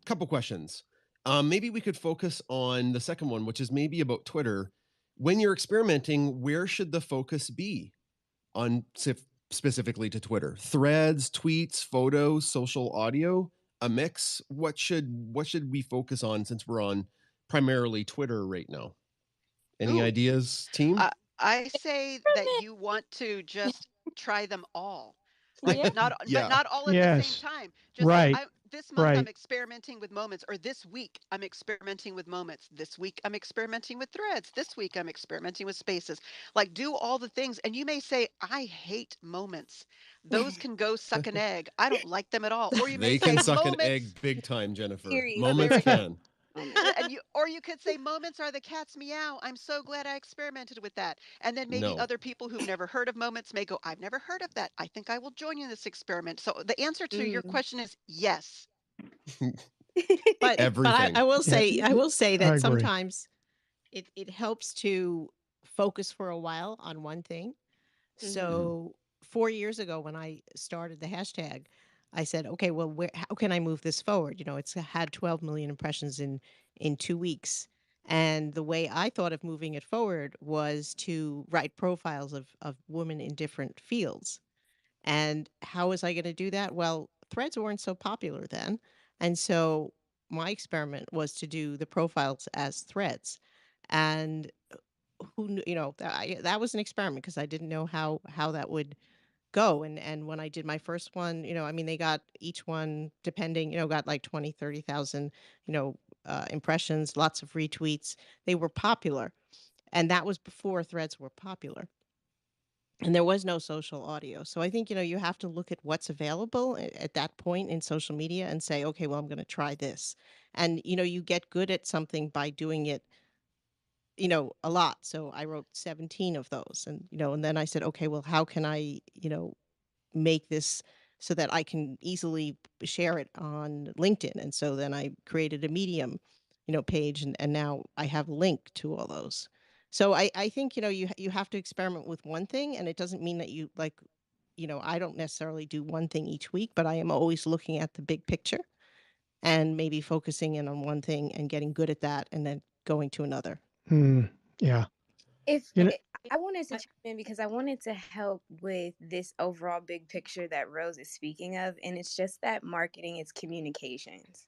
Couple questions. Maybe we could focus on the second one, which is maybe about Twitter. When you're experimenting, where should the focus be on specifically to Twitter? Threads, tweets, photos, social audio, a mix? What should we focus on since we're on primarily Twitter right now? Any Ooh, ideas, team? I say that you want to just try them all. Like Yeah. not but Yeah. not all at the same Yes. time. Just say Right. I this month I'm Right. experimenting with moments, or this week I'm experimenting with moments. This week I'm experimenting with threads. This week I'm experimenting with spaces. Like do all the things, and you may say I hate moments. Those can go suck an egg. I don't like them at all. Or you may They can say suck an moments. egg big time, Jennifer. Period. There Moments we go. can. And you, or you could say moments are the cat's meow. I'm so glad I experimented with that. And then maybe No. other people who've never heard of moments may go, I've never heard of that. I think I will join you in this experiment. So the answer to your Mm. question is yes. But Everything. Yeah, I will say I that agree. sometimes it helps to focus for a while on one thing. Mhm. So 4 years ago, when I started the hashtag, I said, okay, well, how can I move this forward? It's had 12 million impressions in 2 weeks. And the way I thought of moving it forward was to write profiles of women in different fields. And how was I going to do that? Well, threads weren't so popular then. And so my experiment was to do the profiles as threads. And who knew, that was an experiment because I didn't know how that would go. And when I did my first one, I mean, they got each one depending, got like 20, 30,000, impressions, lots of retweets. They were popular. And that was before threads were popular. And there was no social audio. So I think, you have to look at what's available at that point in social media and say, okay, well, I'm going to try this. And, you get good at something by doing it, a lot. So I wrote 17 of those. And, and then I said, okay, well, how can I, make this so that I can easily share it on LinkedIn? And so then I created a Medium, page, and now I have a link to all those. So I think, you have to experiment with one thing, and it doesn't mean that you like, I don't necessarily do one thing each week, but I am always looking at the big picture and maybe focusing in on one thing and getting good at that and then going to another. Yeah. If You know, I wanted to chime in because I wanted to help with this overall big picture that Rose is speaking of, and it's just that marketing is communications.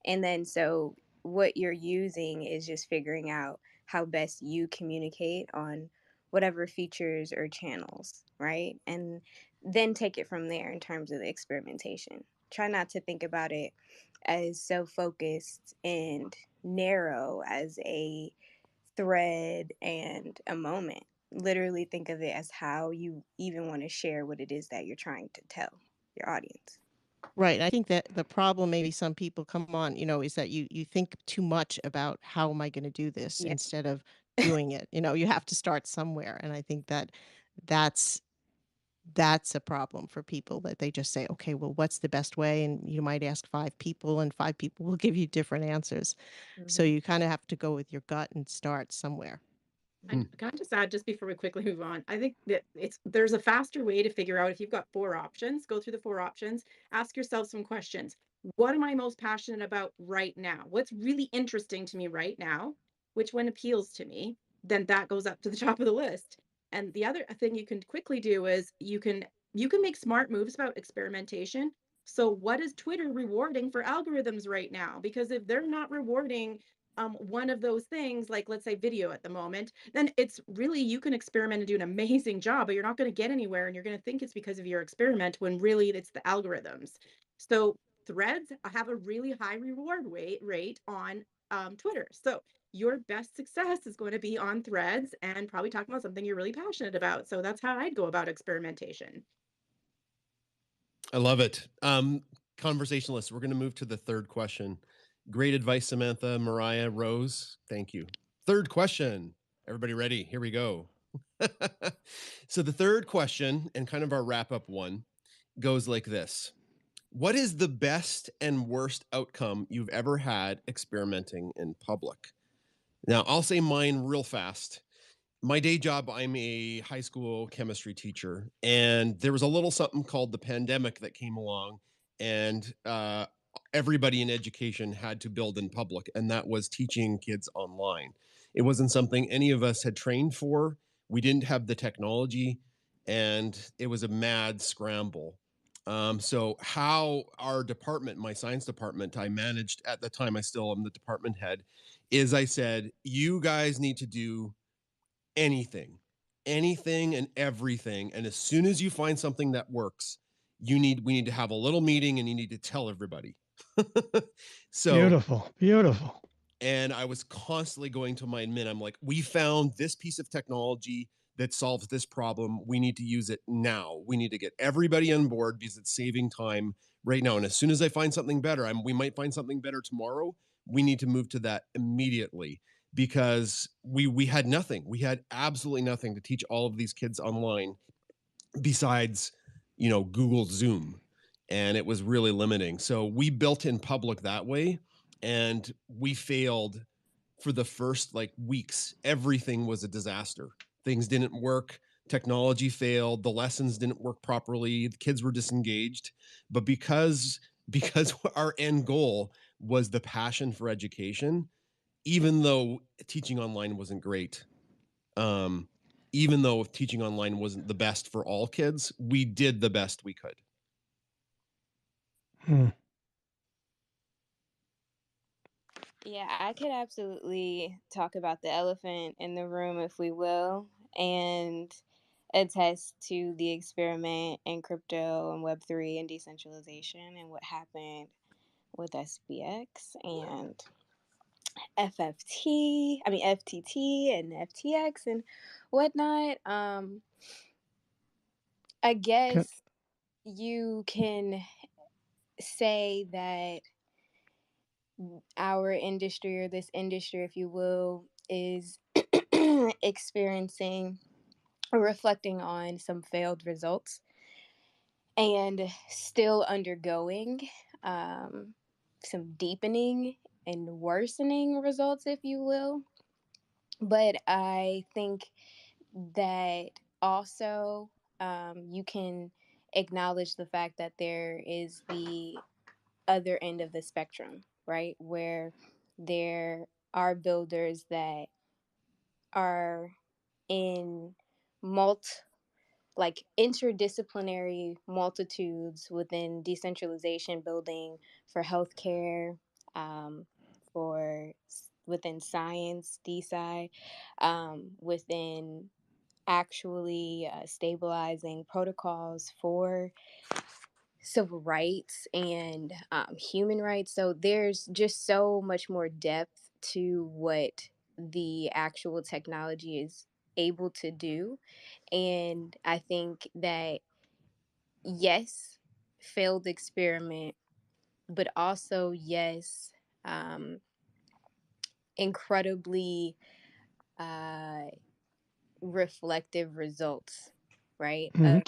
And then so what you're using is just figuring out how best you communicate on whatever features or channels, right? And then take it from there in terms of the experimentation. Try not to think about it as so focused and narrow as a thread and a moment. Literally think of it as how you even want to share what it is that you're trying to tell your audience. Right. I think that the problem maybe some people come on, is that you think too much about how am I going to do this Yeah. instead of doing it. You have to start somewhere. And I think that that's that's a problem for people that they just say, okay, well, what's the best way? And you might ask five people and five people will give you different answers. So Mm-hmm. you kind of have to go with your gut and start somewhere. I can I just add just before we quickly move on? I think that there's a faster way to figure out if you've got four options, go through the four options, ask yourself some questions. What am I most passionate about right now? What's really interesting to me right now? Which one appeals to me? Then that goes up to the top of the list. And the other thing you can quickly do is you can make smart moves about experimentation. So what is Twitter rewarding for algorithms right now? Because if they're not rewarding one of those things, like let's say video at the moment, then it's really you can experiment and do an amazing job, but you're not going to get anywhere, and you're going to think it's because of your experiment when really it's the algorithms. So threads have a really high reward rate on Twitter. So your best success is going to be on threads and probably talking about something you're really passionate about. So that's how I'd go about experimentation. I love it. Conversationalists, we're going to move to the third question. Great advice, Samantha, Mariah, Rose. Thank you. Third question. Everybody ready? Here we go. So the third question, and kind of our wrap up one, goes like this. What is the best and worst outcome you've ever had experimenting in public? Now, I'll say mine real fast. My day job, I'm a high school chemistry teacher, and there was a little something called the pandemic that came along, and everybody in education had to build in public, and that was teaching kids online. It wasn't something any of us had trained for. We didn't have the technology, and it was a mad scramble. So how our department, my science department, I managed at the time, I still am the department head, is I said, you guys need to do anything, anything and everything. And as soon as you find something that works, we need to have a little meeting and you need to tell everybody. So, beautiful, beautiful. and I was constantly going to my admin. I'm like, we found this piece of technology that solves this problem. We need to use it now. We need to get everybody on board because it's saving time right now. And as soon as I find something better, we might find something better tomorrow. We need to move to that immediately because we had nothing. We had absolutely nothing to teach all of these kids online besides, Google Zoom. And it was really limiting. So we built in public that way and we failed for the first like weeks. Everything was a disaster. Things didn't work. Technology failed. The lessons didn't work properly. The kids were disengaged. But because our end goal was the passion for education, even though teaching online wasn't great, even though teaching online wasn't the best for all kids, we did the best we could. Hmm. Yeah, I could absolutely talk about the elephant in the room if we will, and attest to the experiment in crypto and Web3 and decentralization and what happened with SBX and FTT and FTX and whatnot. I Can, guess you can say that our industry, or this industry, if you will, is experiencing or reflecting on some failed results and still undergoing some deepening and worsening results, if you will. But I think that also you can acknowledge the fact that there is the other end of the spectrum, right? Where there are builders that are in like interdisciplinary multitudes within decentralization building for healthcare, um, for within science, DSci, within actually stabilizing protocols for civil rights and human rights. So there's just so much more depth to what the actual technology is able to do. And I think that, yes, failed experiment, but also, yes, um, incredibly uh, reflective results, right? mhm.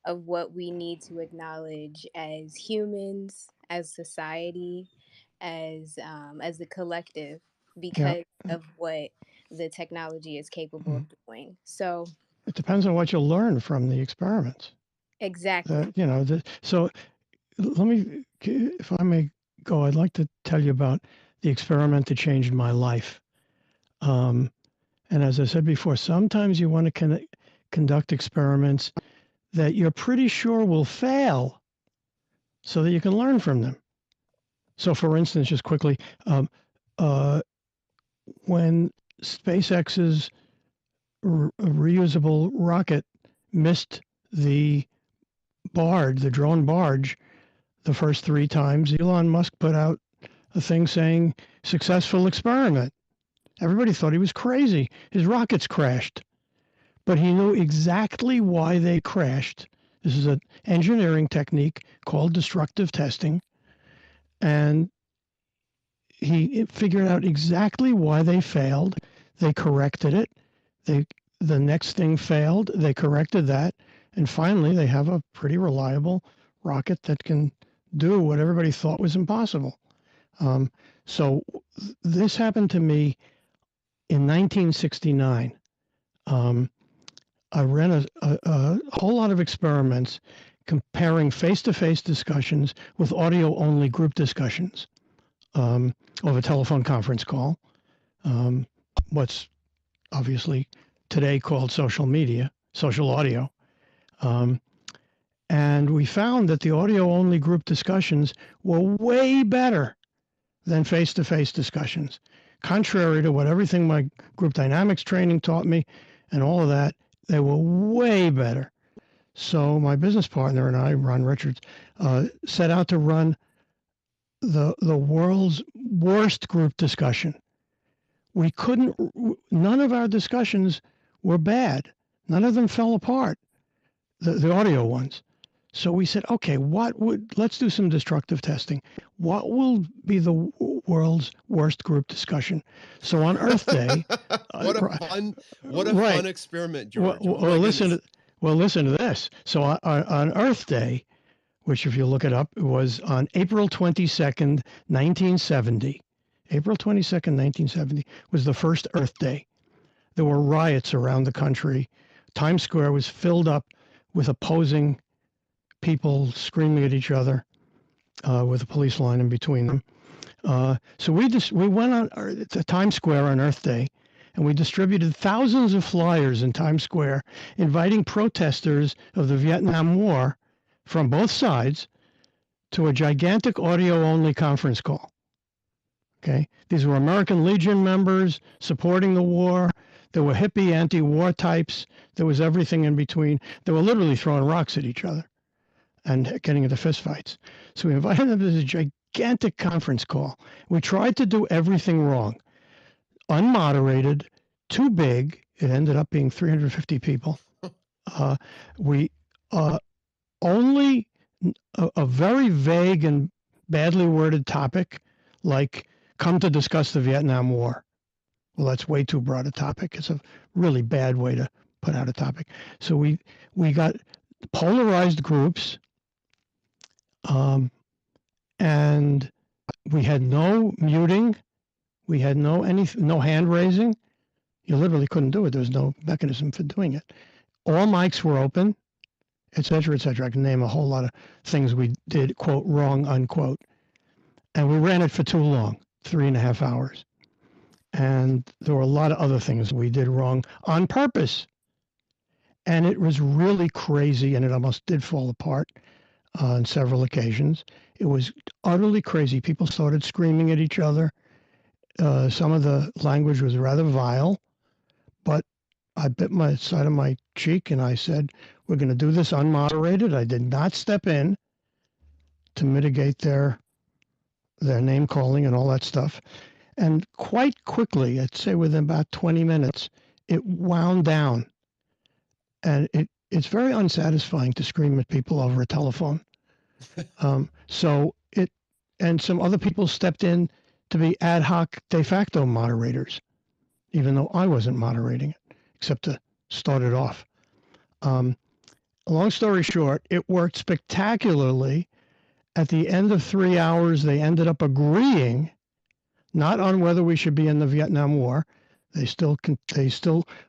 Of what we need to acknowledge as humans, as society, as a collective, Yeah. because of what the technology is capable of Mhm. doing. So It depends on what you learn from the experiments. exactly. So let me, if I may go, I'd like to tell you about the experiment that changed my life. Um, and as I said before, sometimes you want to conduct experiments that you're pretty sure will fail so that you can learn from them. So, for instance, just quickly, uh, when SpaceX's reusable rocket missed the the drone barge, the first three times, Elon Musk put out a thing saying successful experiment. Everybody thought he was crazy. His rockets crashed, but he knew exactly why they crashed. This is an engineering technique called destructive testing, and he figured out exactly why they failed. They corrected it. They the next thing failed. They corrected that, and finally they have a pretty reliable rocket that can do what everybody thought was impossible. Um, so this happened to me in 1969. Um, I ran a whole lot of experiments comparing face-to-face discussions with audio-only group discussions of a telephone conference call. What's obviously today called social media, social audio. Um, and we found that the audio-only group discussions were way better than face-to-face discussions. Contrary to what everything my group dynamics training taught me and all of that, they were way better. So my business partner and I, Ron Richards, set out to run the world's worst group discussion. We couldn't. None of our discussions were bad. None of them fell apart. The audio ones. So we said, okay, let's do some destructive testing. What will be the world's worst group discussion? So on Earth Day, uh, what a right. fun experiment, Well, George. Oh well, my listen goodness. to listen to this. So on Earth Day, which if you look it up, it was on April 22nd, 1970. April 22nd, 1970 was the first Earth Day. There were riots around the country. Times Square was filled up with opposing people screaming at each other with a police line in between them. So we went on to Times Square on Earth Day, and we distributed thousands of flyers in Times Square, inviting protesters of the Vietnam War from both sides to a gigantic audio-only conference call. Okay, these were American Legion members supporting the war. There were hippie anti-war types. There was everything in between. They were literally throwing rocks at each other and getting into fistfights. So we invited them to this gigantic conference call. We tried to do everything wrong. Unmoderated, too big. It ended up being 350 people. We only a very vague and badly worded topic like come to discuss the Vietnam War. Well, that's way too broad a topic. It's a really bad way to put out a topic. So we got polarized groups, and we had no muting, we had no hand raising. You literally couldn't do it. There was no mechanism for doing it. All mics were open, et cetera, et cetera. I can name a whole lot of things we did, quote, wrong, unquote. And we ran it for too long, 3.5 hours. And there were a lot of other things we did wrong on purpose. And it was really crazy, and it almost did fall apart on several occasions. It was utterly crazy. People started screaming at each other. Some of the language was rather vile, but I bit my side of my cheek and I said, we're going to do this unmoderated. I did not step in to mitigate their name calling and all that stuff. And quite quickly, I'd say within about 20 minutes, it wound down. And it's very unsatisfying to scream at people over a telephone. So and some other people stepped in to be ad hoc de facto moderators, even though I wasn't moderating it, except to start it off. Long story short, it worked spectacularly. At the end of 3 hours, they ended up agreeing, not on whether we should be in the Vietnam War. They still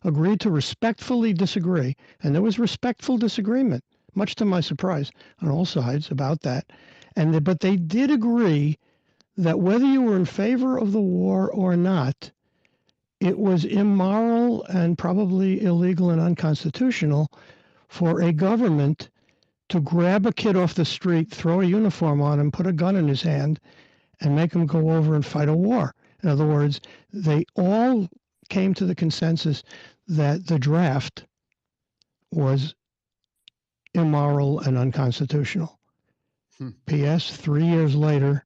agreed to respectfully disagree, and there was respectful disagreement, much to my surprise, on all sides about that. But they did agree that whether you were in favor of the war or not, it was immoral and probably illegal and unconstitutional for a government to grab a kid off the street, throw a uniform on him, put a gun in his hand, and make him go over and fight a war. In other words, they all came to the consensus that the draft was immoral and unconstitutional. P.S. 3 years later,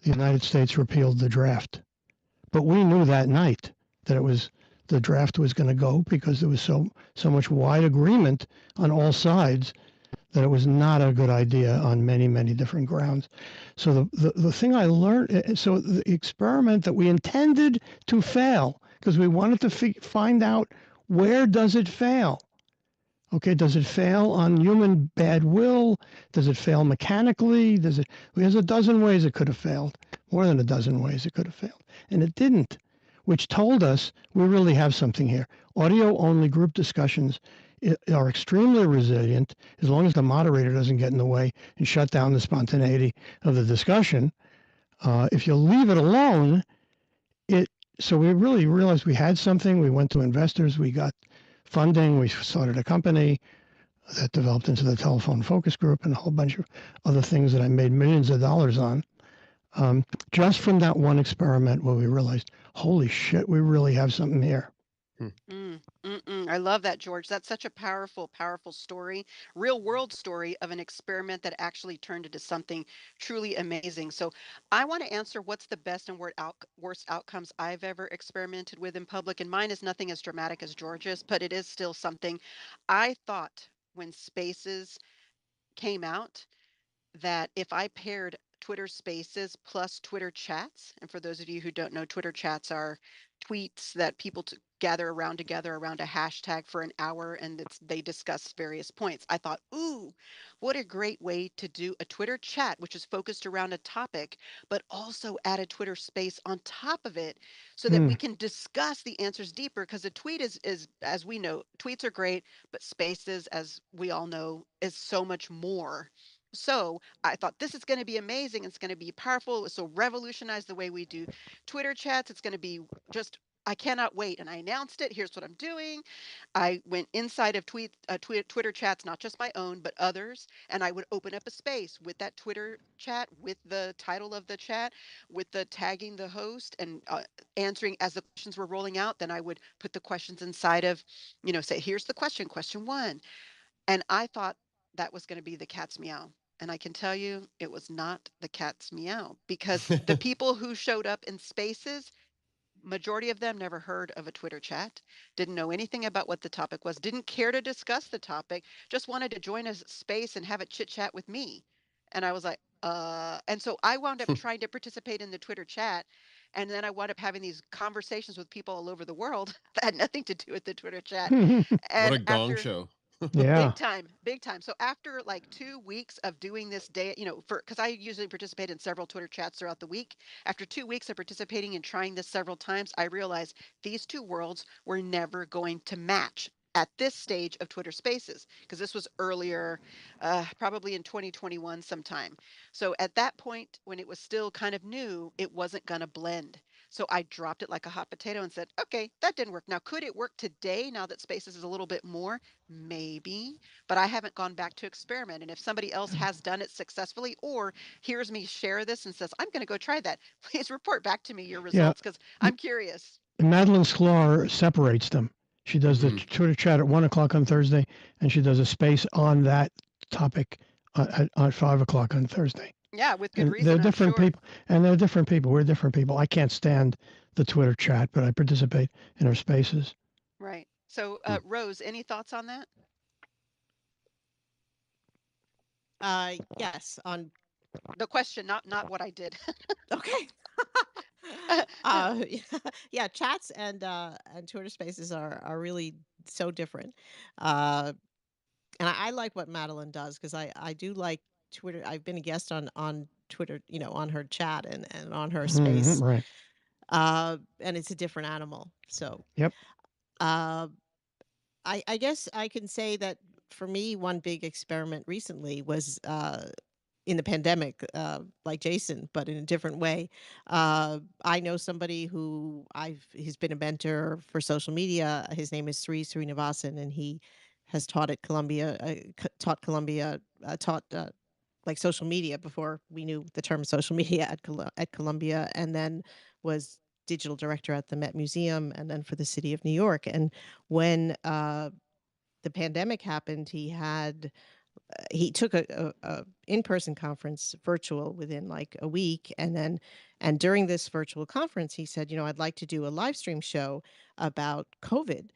the United States repealed the draft. But we knew that night that the draft was going to go because there was so much wide agreement on all sides that it was not a good idea on many, many different grounds. So the thing I learned, so the experiment that we intended to fail, because we wanted to find out where does it fail? Okay, does it fail on human bad will? Does it fail mechanically? There's a dozen ways it could have failed, more than a dozen ways it could have failed. And it didn't, which told us we really have something here. Audio-only group discussions are extremely resilient as long as the moderator doesn't get in the way and shut down the spontaneity of the discussion. If you leave it alone, so we really realized we had something. We went to investors. We got funding. We started a company that developed into the telephone focus group and a whole bunch of other things that I made millions of dollars on. Just from that one experiment where we realized, holy shit, we really have something here. I love that, George. That's such a powerful, powerful story, real world story of an experiment that actually turned into something truly amazing. So I want to answer what's the best and worst outcomes I've ever experimented with in public. And mine is nothing as dramatic as George's, but it is still something. I thought when Spaces came out that if I paired Twitter Spaces plus Twitter chats, and for those of you who don't know, Twitter chats are tweets that people gather around together around a hashtag for an hour and they discuss various points. I thought, ooh, what a great way to do a Twitter chat, which is focused around a topic, but also add a Twitter space on top of it so that we can discuss the answers deeper. Because a tweet is, as we know, tweets are great, but spaces, as we all know, is so much more. So I thought this is going to be amazing. It's going to be powerful. So revolutionize the way we do Twitter chats. It's going to be just, I cannot wait. And I announced it. Here's what I'm doing. I went inside of Twitter chats, not just my own, but others. And I would open up a space with that Twitter chat, with the title of the chat, with the tagging the host and answering as the questions were rolling out. Then I would put the questions inside of, say, here's the question one. And I thought that was gonna be the cat's meow, and I can tell you it was not the cat's meow, because the people who showed up in spaces, majority of them never heard of a Twitter chat, didn't know anything about what the topic was, didn't care to discuss the topic, just wanted to join a space and have a chit chat with me. And I was like, and so I wound up trying to participate in the Twitter chat. And then I wound up having these conversations with people all over the world that had nothing to do with the Twitter chat. What And a gong after show. Yeah. Big time, big time. So after like 2 weeks of doing this day, for because I usually participate in several Twitter chats throughout the week. After 2 weeks of participating and trying this several times, I realized these two worlds were never going to match at this stage of Twitter Spaces, because this was earlier, probably in 2021 sometime. So at that point, when it was still kind of new, it wasn't going to blend. So I dropped it like a hot potato and said, okay, that didn't work. Now, could it work today now that Spaces is a little bit more? Maybe, but I haven't gone back to experiment. And if somebody else has done it successfully or hears me share this and says, I'm going to go try that, please report back to me your Yeah. results, because I'm curious. Madeline Sklar separates them. She does the Hmm. Twitter chat at 1 o'clock on Thursday, and she does a space on that topic at 5 o'clock on Thursday. Yeah, with good And they're reason, I'm different sure. people. And they're different people. We're different people. I can't stand the Twitter chat, but I participate in her spaces. Right. So, Rose, any thoughts on that? Yes, on The question, not what I did. okay. Yeah, chats and Twitter Spaces are really so different. Uh, and I like what Madeline does because I do like Twitter. I've been a guest on Twitter, on her chat and on her space. Right. And it's a different animal. So Yep. uh, I guess I can say that for me, one big experiment recently was in the pandemic, like Jason, but in a different way. I know somebody who he's been a mentor for social media. His name is Srinivasan, and he has taught at Columbia, taught like social media before we knew the term social media at Columbia, and then was digital director at the Met Museum, and then for the city of New York. And when the pandemic happened, he took a in-person conference virtual within like a week, and during this virtual conference he said, I'd like to do a live stream show about COVID.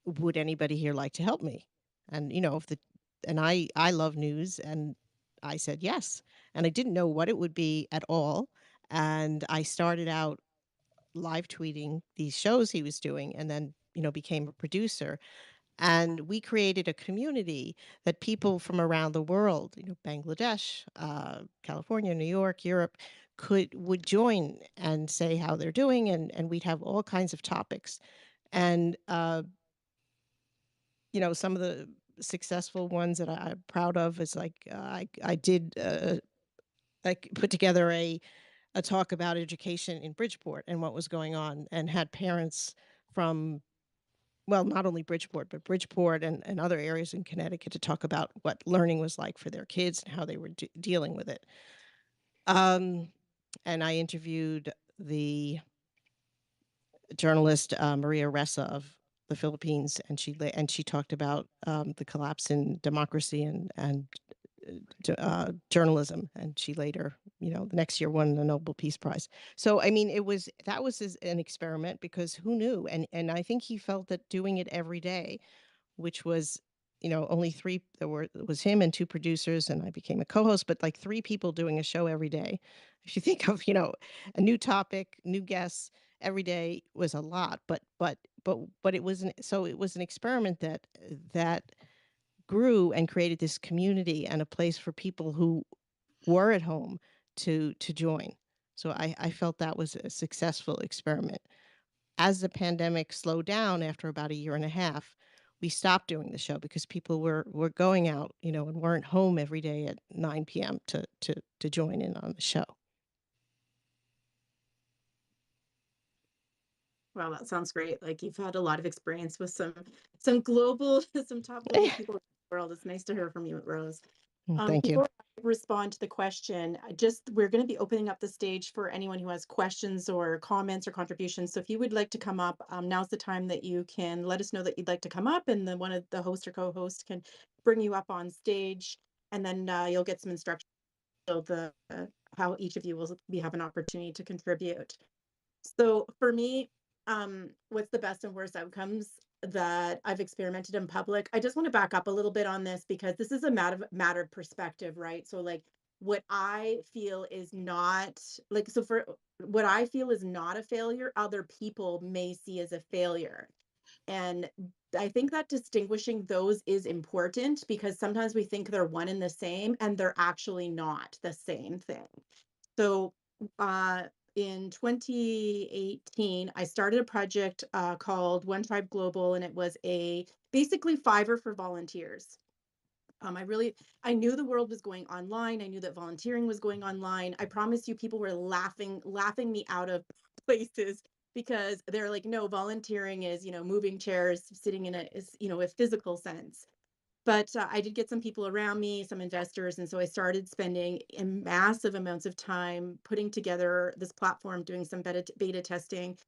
Would anybody here like to help me? And if the and I love news, and I said yes. And I didn't know what it would be at all, and I started out live tweeting these shows he was doing, and then became a producer. And we created a community that people from around the world, Bangladesh, California, New York, Europe, would join and say how they're doing, and we'd have all kinds of topics. And some of the successful ones that I'm proud of is like I did like put together a talk about education in Bridgeport and what was going on, and had parents from, well, not only Bridgeport, but Bridgeport and other areas in Connecticut to talk about what learning was like for their kids and how they were dealing with it. Um, and I interviewed the journalist Maria Ressa of the Philippines, and she talked about the collapse in democracy and journalism. And she later, the next year won the Nobel Peace Prize. So I mean, that was an experiment, because who knew? And I think he felt that doing it every day, which was, only three, it was him and two producers, and I became a co-host, but like three people doing a show every day. If you think of, a new topic, new guests every day, was a lot. But it was an experiment that grew and created this community and a place for people who were at home to join. So I felt that was a successful experiment. As the pandemic slowed down after about a year and a half, we stopped doing the show because people were going out, and weren't home every day at 9 p.m. to join in on the show. Wow, that sounds great. Like you've had a lot of experience with some global, some top global people in the world. It's nice to hear from you, Rose. Thank you. Before I respond to the question, we're going to be opening up the stage for anyone who has questions or comments or contributions. So if you would like to come up, now's the time that you can let us know that you'd like to come up, and then one of the host or co-host can bring you up on stage, and then you'll get some instructions of how each of you will have an opportunity to contribute. So for me, what's the best and worst outcomes that I've experimented in public? I just want to back up a little bit on this because this is a matter of perspective, right? So like what I feel is not like so for what I feel is not a failure, other people may see as a failure. And I think that distinguishing those is important because sometimes we think they're one and the same, and they're actually not the same thing. So, uh, in 2018, I started a project called One Tribe Global, and it was a basically Fiverr for volunteers. I knew the world was going online. I knew that volunteering was going online. I promise you, people were laughing me out of places because they're like, no, volunteering is, moving chairs, sitting in a physical sense. But I did get some people around me, some investors. And so I started spending massive amounts of time putting together this platform, doing some beta testing.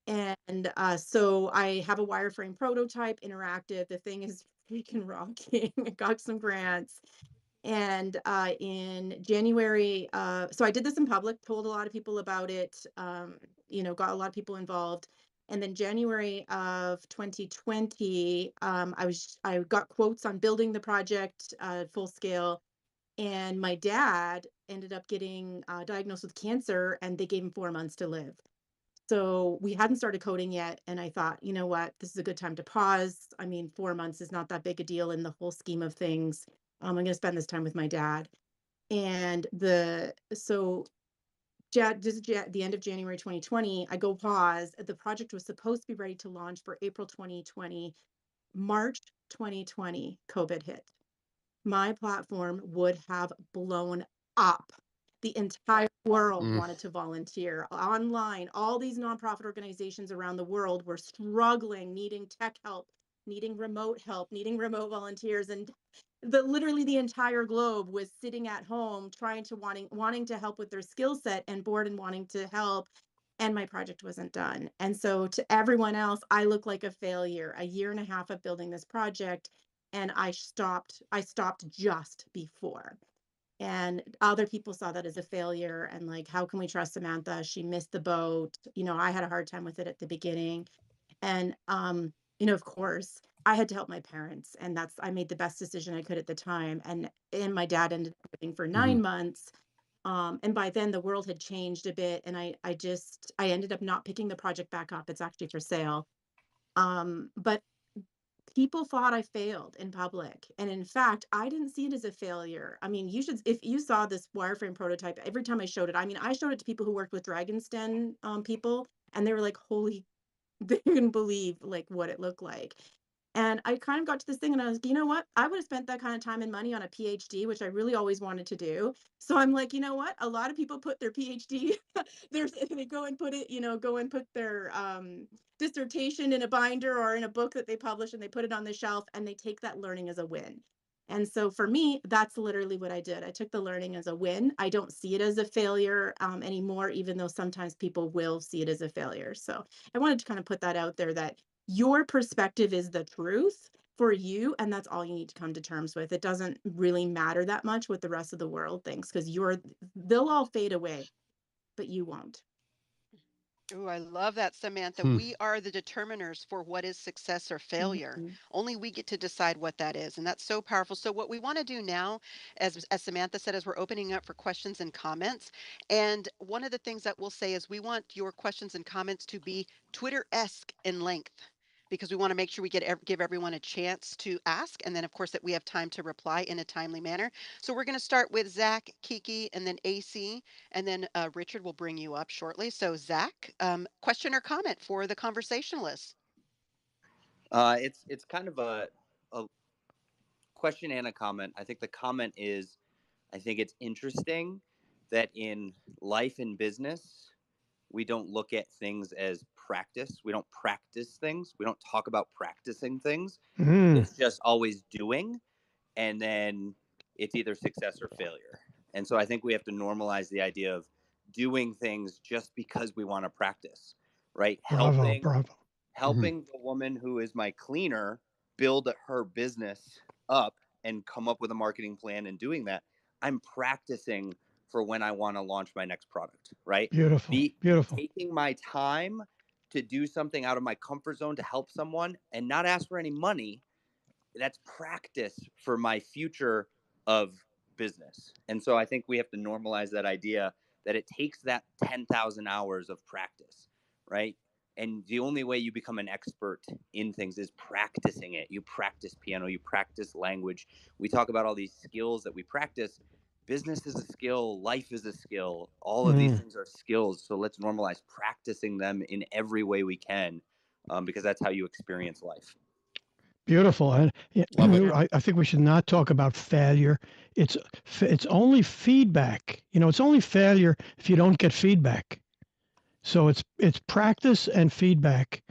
And so I have a wireframe prototype, interactive. The thing is freaking rocking. I got some grants. And in January, so I did this in public, told a lot of people about it, got a lot of people involved. And then January of 2020, I got quotes on building the project full scale. And my dad ended up getting diagnosed with cancer, and they gave him 4 months to live. So we hadn't started coding yet. And I thought, you know what, this is a good time to pause. I mean, 4 months is not that big a deal in the whole scheme of things. I'm going to spend this time with my dad. And the end of January 2020, I go pause. The project was supposed to be ready to launch for April 2020. March 2020, COVID hit. My platform would have blown up. The entire world Mm. wanted to volunteer online. All these nonprofit organizations around the world were struggling, needing tech help, needing remote help, needing remote volunteers. And literally the entire globe was sitting at home trying to wanting to help with their skill set and bored and wanting to help. And my project wasn't done. And so to everyone else, I look like a failure. A year and a half of building this project, and I stopped just before. And other people saw that as a failure, and like, how can we trust Samantha? She missed the boat. I had a hard time with it at the beginning. And of course, I had to help my parents, and I made the best decision I could at the time. And my dad ended up living for Mhm. 9 months. And by then the world had changed a bit, and I ended up not picking the project back up. It's actually for sale. But people thought I failed in public. And in fact, I didn't see it as a failure. I mean, if you saw this wireframe prototype, every time I showed it, I mean, I showed it to people who worked with Dragon's Den people, and they were like, holy, they couldn't believe like what it looked like. And I kind of got to this thing and I was like, you know what? I would have spent that kind of time and money on a PhD, which I really always wanted to do. So I'm like, you know what? A lot of people put their PhD, they go and put it, go and put their dissertation in a binder or in a book that they publish, and they put it on the shelf, and they take that learning as a win. And so for me, that's literally what I did. I took the learning as a win. I don't see it as a failure anymore, even though sometimes people will see it as a failure. So I wanted to kind of put that out there, that your perspective is the truth for you, and that's all you need to come to terms with. It doesn't really matter that much what the rest of the world thinks, because they'll all fade away, but you won't. Oh, I love that, Samantha. Hmm. We are the determiners for what is success or failure. Mhm. Only we get to decide what that is. And that's so powerful. So, what we want to do now, as Samantha said, is we're opening up for questions and comments. And one of the things that we'll say is we want your questions and comments to be Twitter-esque in length, because we want to make sure we give everyone a chance to ask. And then, of course, that we have time to reply in a timely manner. So, we're going to start with Zach, Kiki, and then AC. And then Richard will bring you up shortly. So, Zach, question or comment for the conversationalists? It's kind of a question and a comment. I think the comment is, I think it's interesting that in life and business, we don't look at things as practice. We don't practice things. We don't talk about practicing things. Mm, It's just always doing, and then it's either success or failure. And so I think we have to normalize the idea of doing things just because we want to practice, right? bravo, Helping bravo. Mhm. helping the woman who is my cleaner build her business up and come up with a marketing plan and doing that, I'm practicing for when I want to launch my next product, right? Beautiful, Be beautiful. taking my time to do something out of my comfort zone to help someone and not ask for any money, that's practice for my future of business. And so I think we have to normalize that idea that it takes that 10,000 hours of practice, right? And the only way you become an expert in things is practicing it. You practice piano, you practice language. We talk about all these skills that we practice. Business is a skill, life is a skill. All of these Mm, things are skills. So let's normalize practicing them in every way we can, because that's how you experience life. beautiful. And yeah, Love it. I think we should not talk about failure. It's it's only feedback. It's only failure if you don't get feedback. So it's practice and feedback.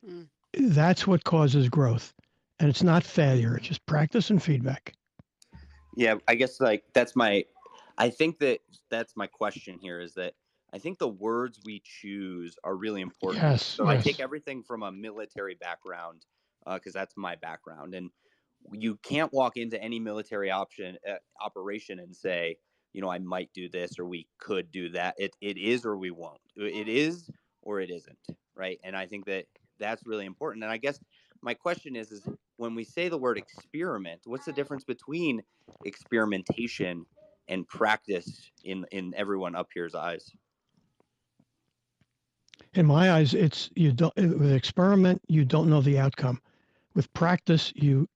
Mm. That's what causes growth. And it's not failure. It's just practice and feedback. Yeah, I guess like that's my I think that that's my question here is that I think the words we choose are really important. Yes, So I take yes. everything from a military background because that's my background, and you can't walk into any military option operation and say, I might do this or we could do that. It is or we won't. It is or it isn't, right? And I think that that's really important. And I guess my question is when we say the word experiment, what's the difference between experimentation and practice in everyone up here's eyes? In my eyes, it's you don't with experiment, you don't know the outcome. With practice, you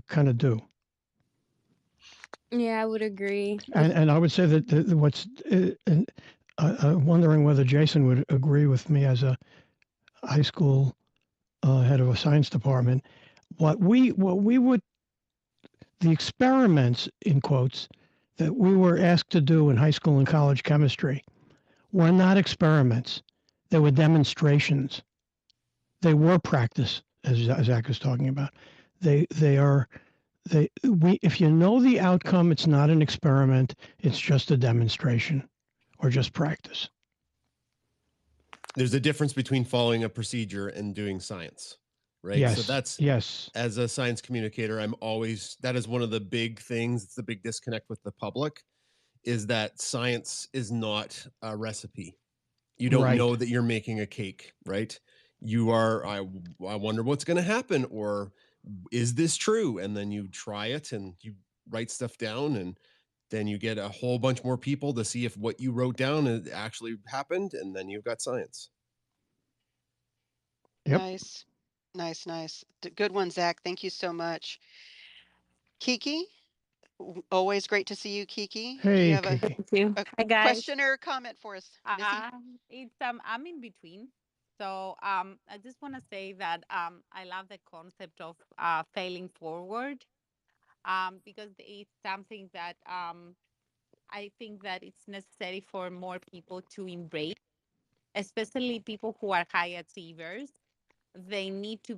kind of do. Yeah, I would agree. And I would say that what's wondering whether Jason would agree with me as a high school head of a science department. What we would the experiments in quotes that we were asked to do in high school and college chemistry were not experiments. They were demonstrations. They were practice, as Zach was talking about. They are they we if you know the outcome, it's not an experiment. It's just a demonstration or just practice. There's a difference between following a procedure and doing science, right? So Yes, that's, yes. as a science communicator, I'm always, that is one of the big things. It's the big disconnect with the public, is that science is not a recipe. You don't Right. know that you're making a cake, right? You are, I wonder what's going to happen, or is this true? And then you try it and you write stuff down, and then you get a whole bunch more people to see if what you wrote down actually happened, and then you've got science. Yep. Nice. Nice, nice. Good one, Zach. Thank you so much. Kiki, always great to see you, Kiki. Do you Hey, have a, Kiki. Thank you. a Hi guys. question or a comment for us, Missy? It's I'm in between. So I just want to say that I love the concept of failing forward because it's something that I think that it's necessary for more people to embrace, especially people who are high achievers. They need to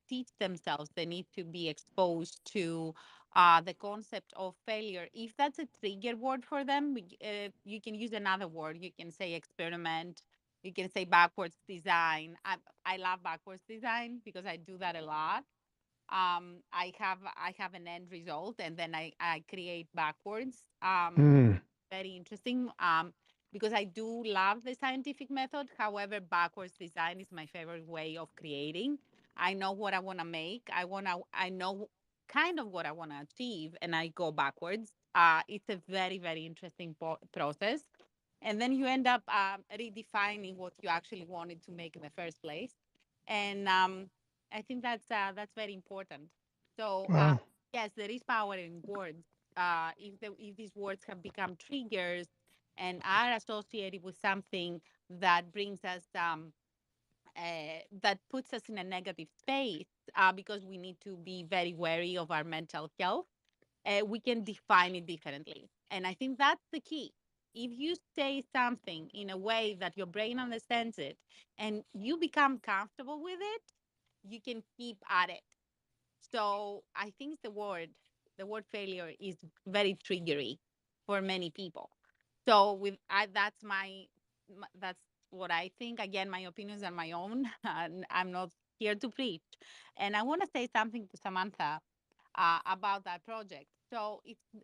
teach themselves, they need to be exposed to the concept of failure. If that's a trigger word for them, you can use another word. You can say experiment, you can say backwards design. I love backwards design because I do that a lot. I have an end result and then I create backwards. Mm, Very interesting. Because I do love the scientific method. However, backwards design is my favorite way of creating. I know what I want to make. I know kind of what I want to achieve, and I go backwards. It's a very, very interesting process. And then you end up redefining what you actually wanted to make in the first place. And I think that's very important. So wow. yes, there is power in words. If these words have become triggers and are associated with something that brings us that puts us in a negative space because we need to be very wary of our mental health, we can define it differently. And I think that's the key. If you say something in a way that your brain understands it and you become comfortable with it, you can keep at it. So I think the word failure is very triggery for many people. So that's that's what I think. Again, my opinions are my own, and I'm not here to preach. And I want to say something to Samantha about that project. So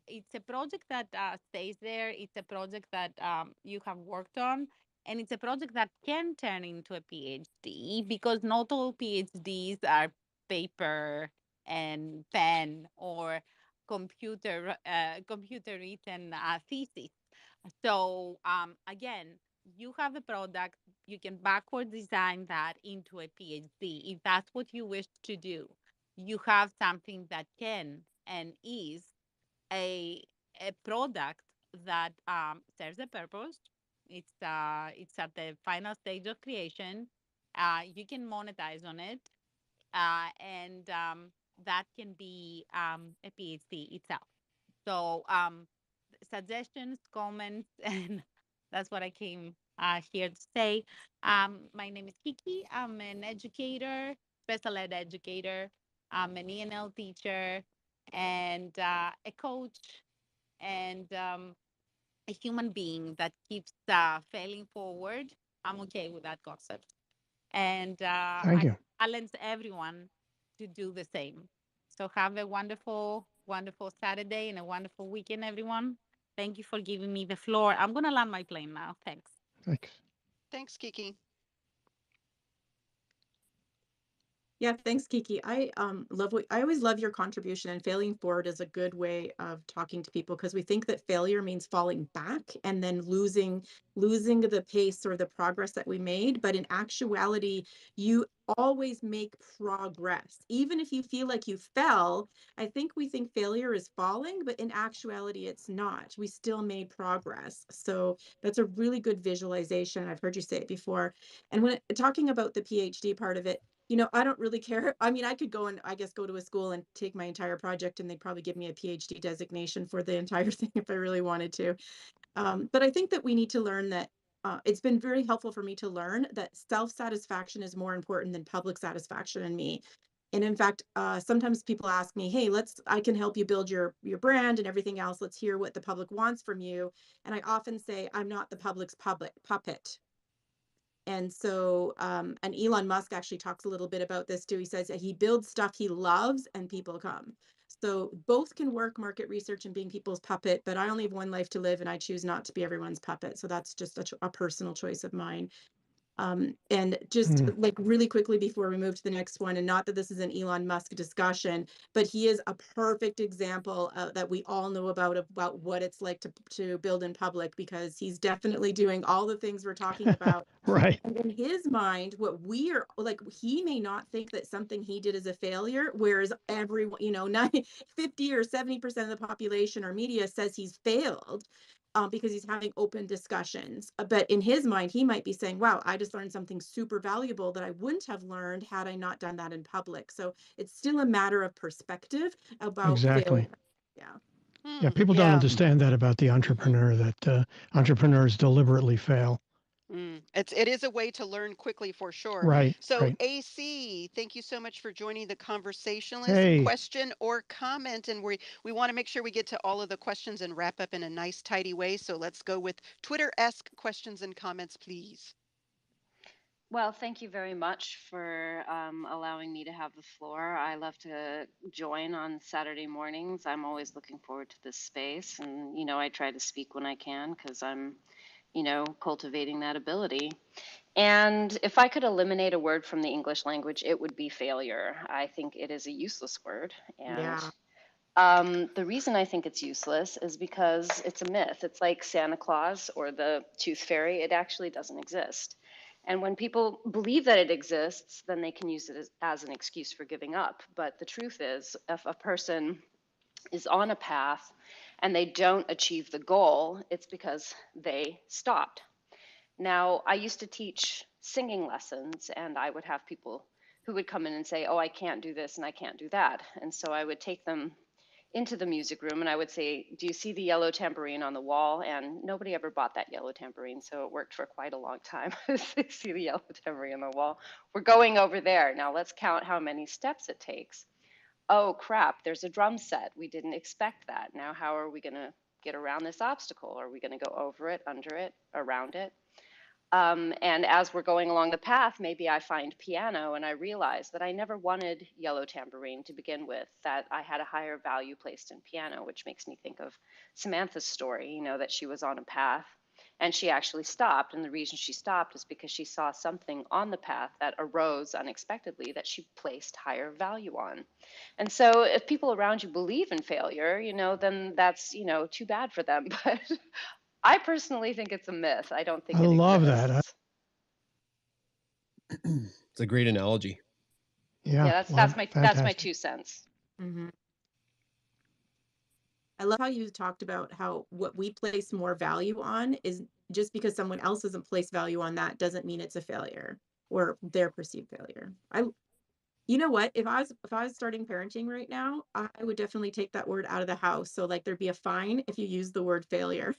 it's a project that stays there. It's a project that you have worked on, and it's a project that can turn into a PhD because not all PhDs are paper and pen or computer written thesis. So again, you have a product, you can backward design that into a PhD if that's what you wish to do. You have something that can and is a a product that serves a purpose. It's at the final stage of creation. You can monetize on it, and that can be a PhD itself. So suggestions, comments, and that's what I came here to say. My name is Kiki. I'm an educator, special ed educator. I'm an ENL teacher and a coach and a human being that keeps failing forward. I'm okay with that concept. And Thank I you. challenge everyone to do the same. So have a wonderful, wonderful Saturday and a wonderful weekend, everyone. Thank you for giving me the floor. I'm going to land my plane now. Thanks. Thanks. Thanks, Kiki. Yeah, thanks, Kiki. I always love your contribution, and failing forward is a good way of talking to people because we think that failure means falling back and then losing the pace or the progress that we made. But in actuality, you always make progress. Even if you feel like you fell, I think we think failure is falling, but in actuality, it's not. We still made progress. So that's a really good visualization. I've heard you say it before. And when talking about the PhD part of it, I don't really care. I mean, I could go and I guess go to a school and take my entire project and they'd probably give me a PhD designation for the entire thing if I really wanted to. But I think that we need to learn that it's been very helpful for me to learn that self-satisfaction is more important than public satisfaction in me. And in fact, sometimes people ask me, hey, I can help you build your brand and everything else. Let's hear what the public wants from you. And I often say, I'm not the public's puppet. And so, and Elon Musk actually talks a little bit about this too. He says that he builds stuff he loves and people come. So both can work, market research and being people's puppet, but I only have one life to live and I choose not to be everyone's puppet. So that's just a personal choice of mine. And just Mm. like really quickly before we move to the next one, and not that this is an Elon Musk discussion, but he is a perfect example that we all know about what it's like to build in public, because he's definitely doing all the things we're talking about. Right. And in his mind, what we are like, he may not think that something he did is a failure, whereas everyone, 50 or 70% of the population or media says he's failed. Because he's having open discussions. But in his mind, he might be saying, wow, I just learned something super valuable that I wouldn't have learned had I not done that in public. So it's still a matter of perspective about Exactly. failure. Yeah. Yeah, people don't Yeah. understand that about the entrepreneur, that entrepreneurs deliberately fail. It is a way to learn quickly for sure. Right, So right. AC, thank you so much for joining the conversationalist. Hey, Question or comment, and we want to make sure we get to all of the questions and wrap up in a nice tidy way. So let's go with Twitter-esque questions and comments, please. Well, thank you very much for allowing me to have the floor. I love to join on Saturday mornings. I'm always looking forward to this space. And, I try to speak when I can because I'm, cultivating that ability. And if I could eliminate a word from the English language, it would be failure. I think it is a useless word. And Yeah. the reason I think it's useless is because it's a myth. It's like Santa Claus or the Tooth Fairy. It actually doesn't exist. And when people believe that it exists, then they can use it as an excuse for giving up. But the truth is, if a person is on a path and they don't achieve the goal, it's because they stopped. Now, I used to teach singing lessons, and I would have people who would come in and say, oh, I can't do this and I can't do that. And so I would take them into the music room and I would say, do you see the yellow tambourine on the wall? And nobody ever bought that yellow tambourine, so it worked for quite a long time. See the yellow tambourine on the wall? We're going over there. Now let's count how many steps it takes. Oh crap, there's a drum set. We didn't expect that. Now how are we going to get around this obstacle? Are we going to go over it, under it, around it? And as we're going along the path, maybe I find piano and I realize that I never wanted yellow tambourine to begin with, that I had a higher value placed in piano, which makes me think of Samantha's story, you know, that she was on a path and she actually stopped. And the reason she stopped is because she saw something on the path that arose unexpectedly that she placed higher value on. And so if people around you believe in failure, you know, then that's, you know, too bad for them. But I personally think it's a myth. I don't think I it love that. exists. It's a great analogy. Yeah, that's my fantastic. 2 cents. Mm-hmm. I love how you talked about how what we place more value on is just because someone else doesn't place value on that doesn't mean it's a failure or their perceived failure. You know what? If I was starting parenting right now, I would definitely take that word out of the house. So like there'd be a fine if you use the word failure.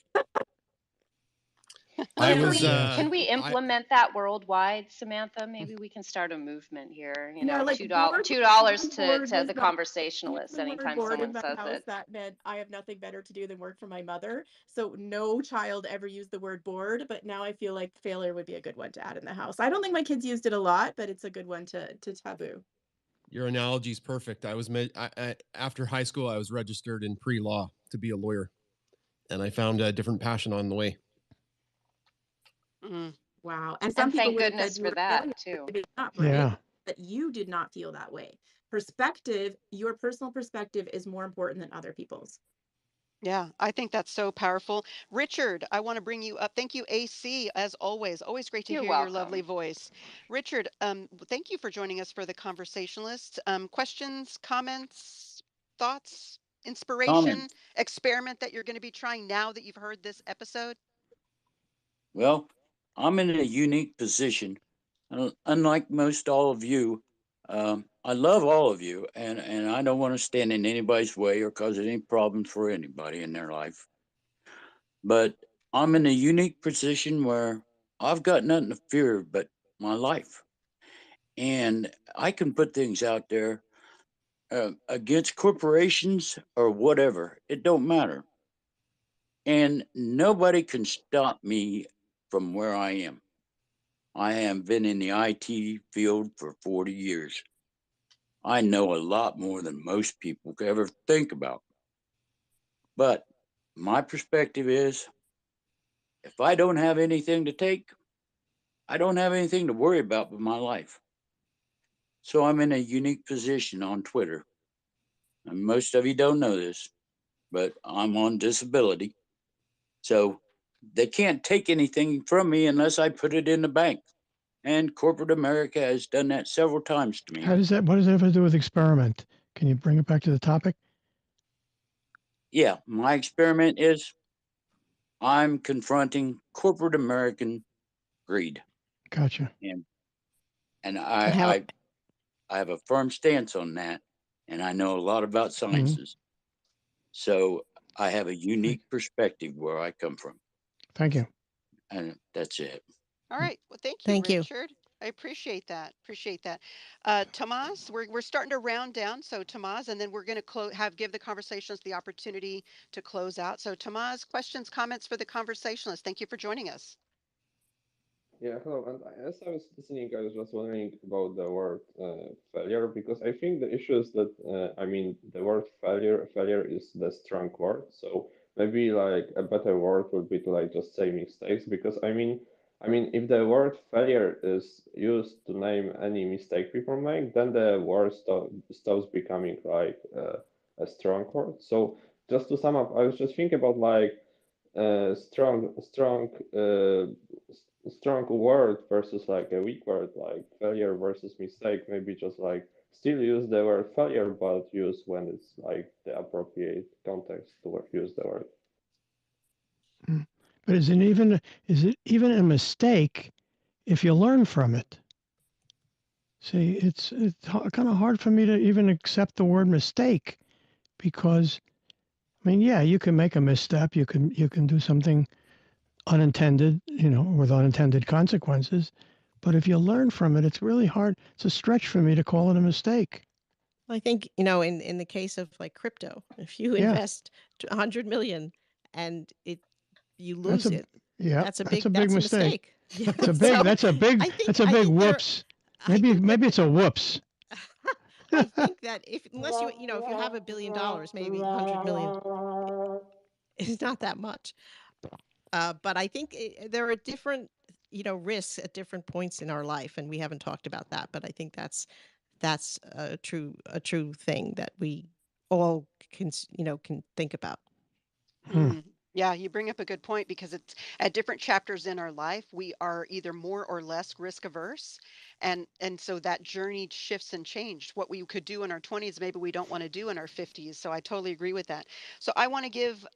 I Can was we Yes. can we implement that worldwide, Samantha? Maybe we can start a movement here. You Yeah, know, like $2 bored to was the not conversationalist the word anytime bored in someone my says house. it. That meant I have nothing better to do than work for my mother. So no child ever used the word bored, but now I feel like failure would be a good one to add in the house. I don't think my kids used it a lot, but it's a good one to taboo. Your analogy is perfect. After high school, I was registered in pre-law to be a lawyer, and I found a different passion on the way. Mm. Wow. And some And people thank would have said goodness you for were a failure, that too. but they did not, right? Yeah. But you did not feel that way. Perspective, your personal perspective is more important than other people's. Yeah, I think that's so powerful. Richard, I want to bring you up. Thank you, AC, as always. Always great to You're hear your lovely welcome. voice. Richard, thank you for joining us for the conversationalist. Questions, comments, thoughts, inspiration, Comments. experiment that you're going to be trying now that you've heard this episode? Well, I'm in a unique position. Unlike most all of you, I love all of you, and I don't want to stand in anybody's way or cause any problems for anybody in their life. But I'm in a unique position where I've got nothing to fear but my life. And I can put things out there against corporations or whatever. It don't matter. And nobody can stop me from where I am. I have been in the IT field for 40 years. I know a lot more than most people could ever think about. But my perspective is if I don't have anything to take, I don't have anything to worry about with my life. So I'm in a unique position on Twitter. And most of you don't know this, but I'm on disability. So they can't take anything from me unless I put it in the bank. And corporate America has done that several times to me. What does that have to do with experiment? Can you bring it back to the topic? Yeah, my experiment is I'm confronting corporate American greed. Gotcha. And And how I have a firm stance on that, and I know a lot about sciences. So I have a unique perspective where I come from. Thank you. And that's it. All right. Well, thank you, Thank you. Richard. I appreciate that. Appreciate that. Tomas, we're starting to round down. So Tomas, and then we're going to give the conversations the opportunity to close out. So Tomas, questions, comments for the conversationalist. Thank you for joining us. Yeah, hello. And as I was listening, I was just wondering about the word failure because I think the issue is that the word failure is the strong word. So maybe like a better word would be to like just say mistakes because if the word failure is used to name any mistake people make, then the word stops becoming like a strong word. So just to sum up, I was just thinking about like strong word versus like a weak word, like failure versus mistake. Maybe just like still use the word failure, but use when it's like the appropriate context to use the word. But is it even a mistake if you learn from it. See, it's kind of hard for me to even accept the word mistake because, I mean, yeah, you can make a misstep, you can do something unintended, with unintended consequences. But if you learn from it, it's really hard. It's a stretch for me to call it a mistake. I think, in the case of like crypto, if you Yeah, invest 100 million and you that's lose a it, yeah, that's a big that's a mistake. mistake. Yeah. That's a big So that's a big I think that's a I big think there whoops. I Maybe think that maybe it's a whoops. I think that unless if you have $1 billion, maybe 100 million is not that much. But I think there are different, risks at different points in our life, and we haven't talked about that. But I think that's a true thing that we all can think about. Hmm. Yeah, you bring up a good point because it's at different chapters in our life, we are either more or less risk averse. And so that journey shifts and changed. What we could do in our 20s, maybe we don't want to do in our 50s. So I totally agree with that. So I want to give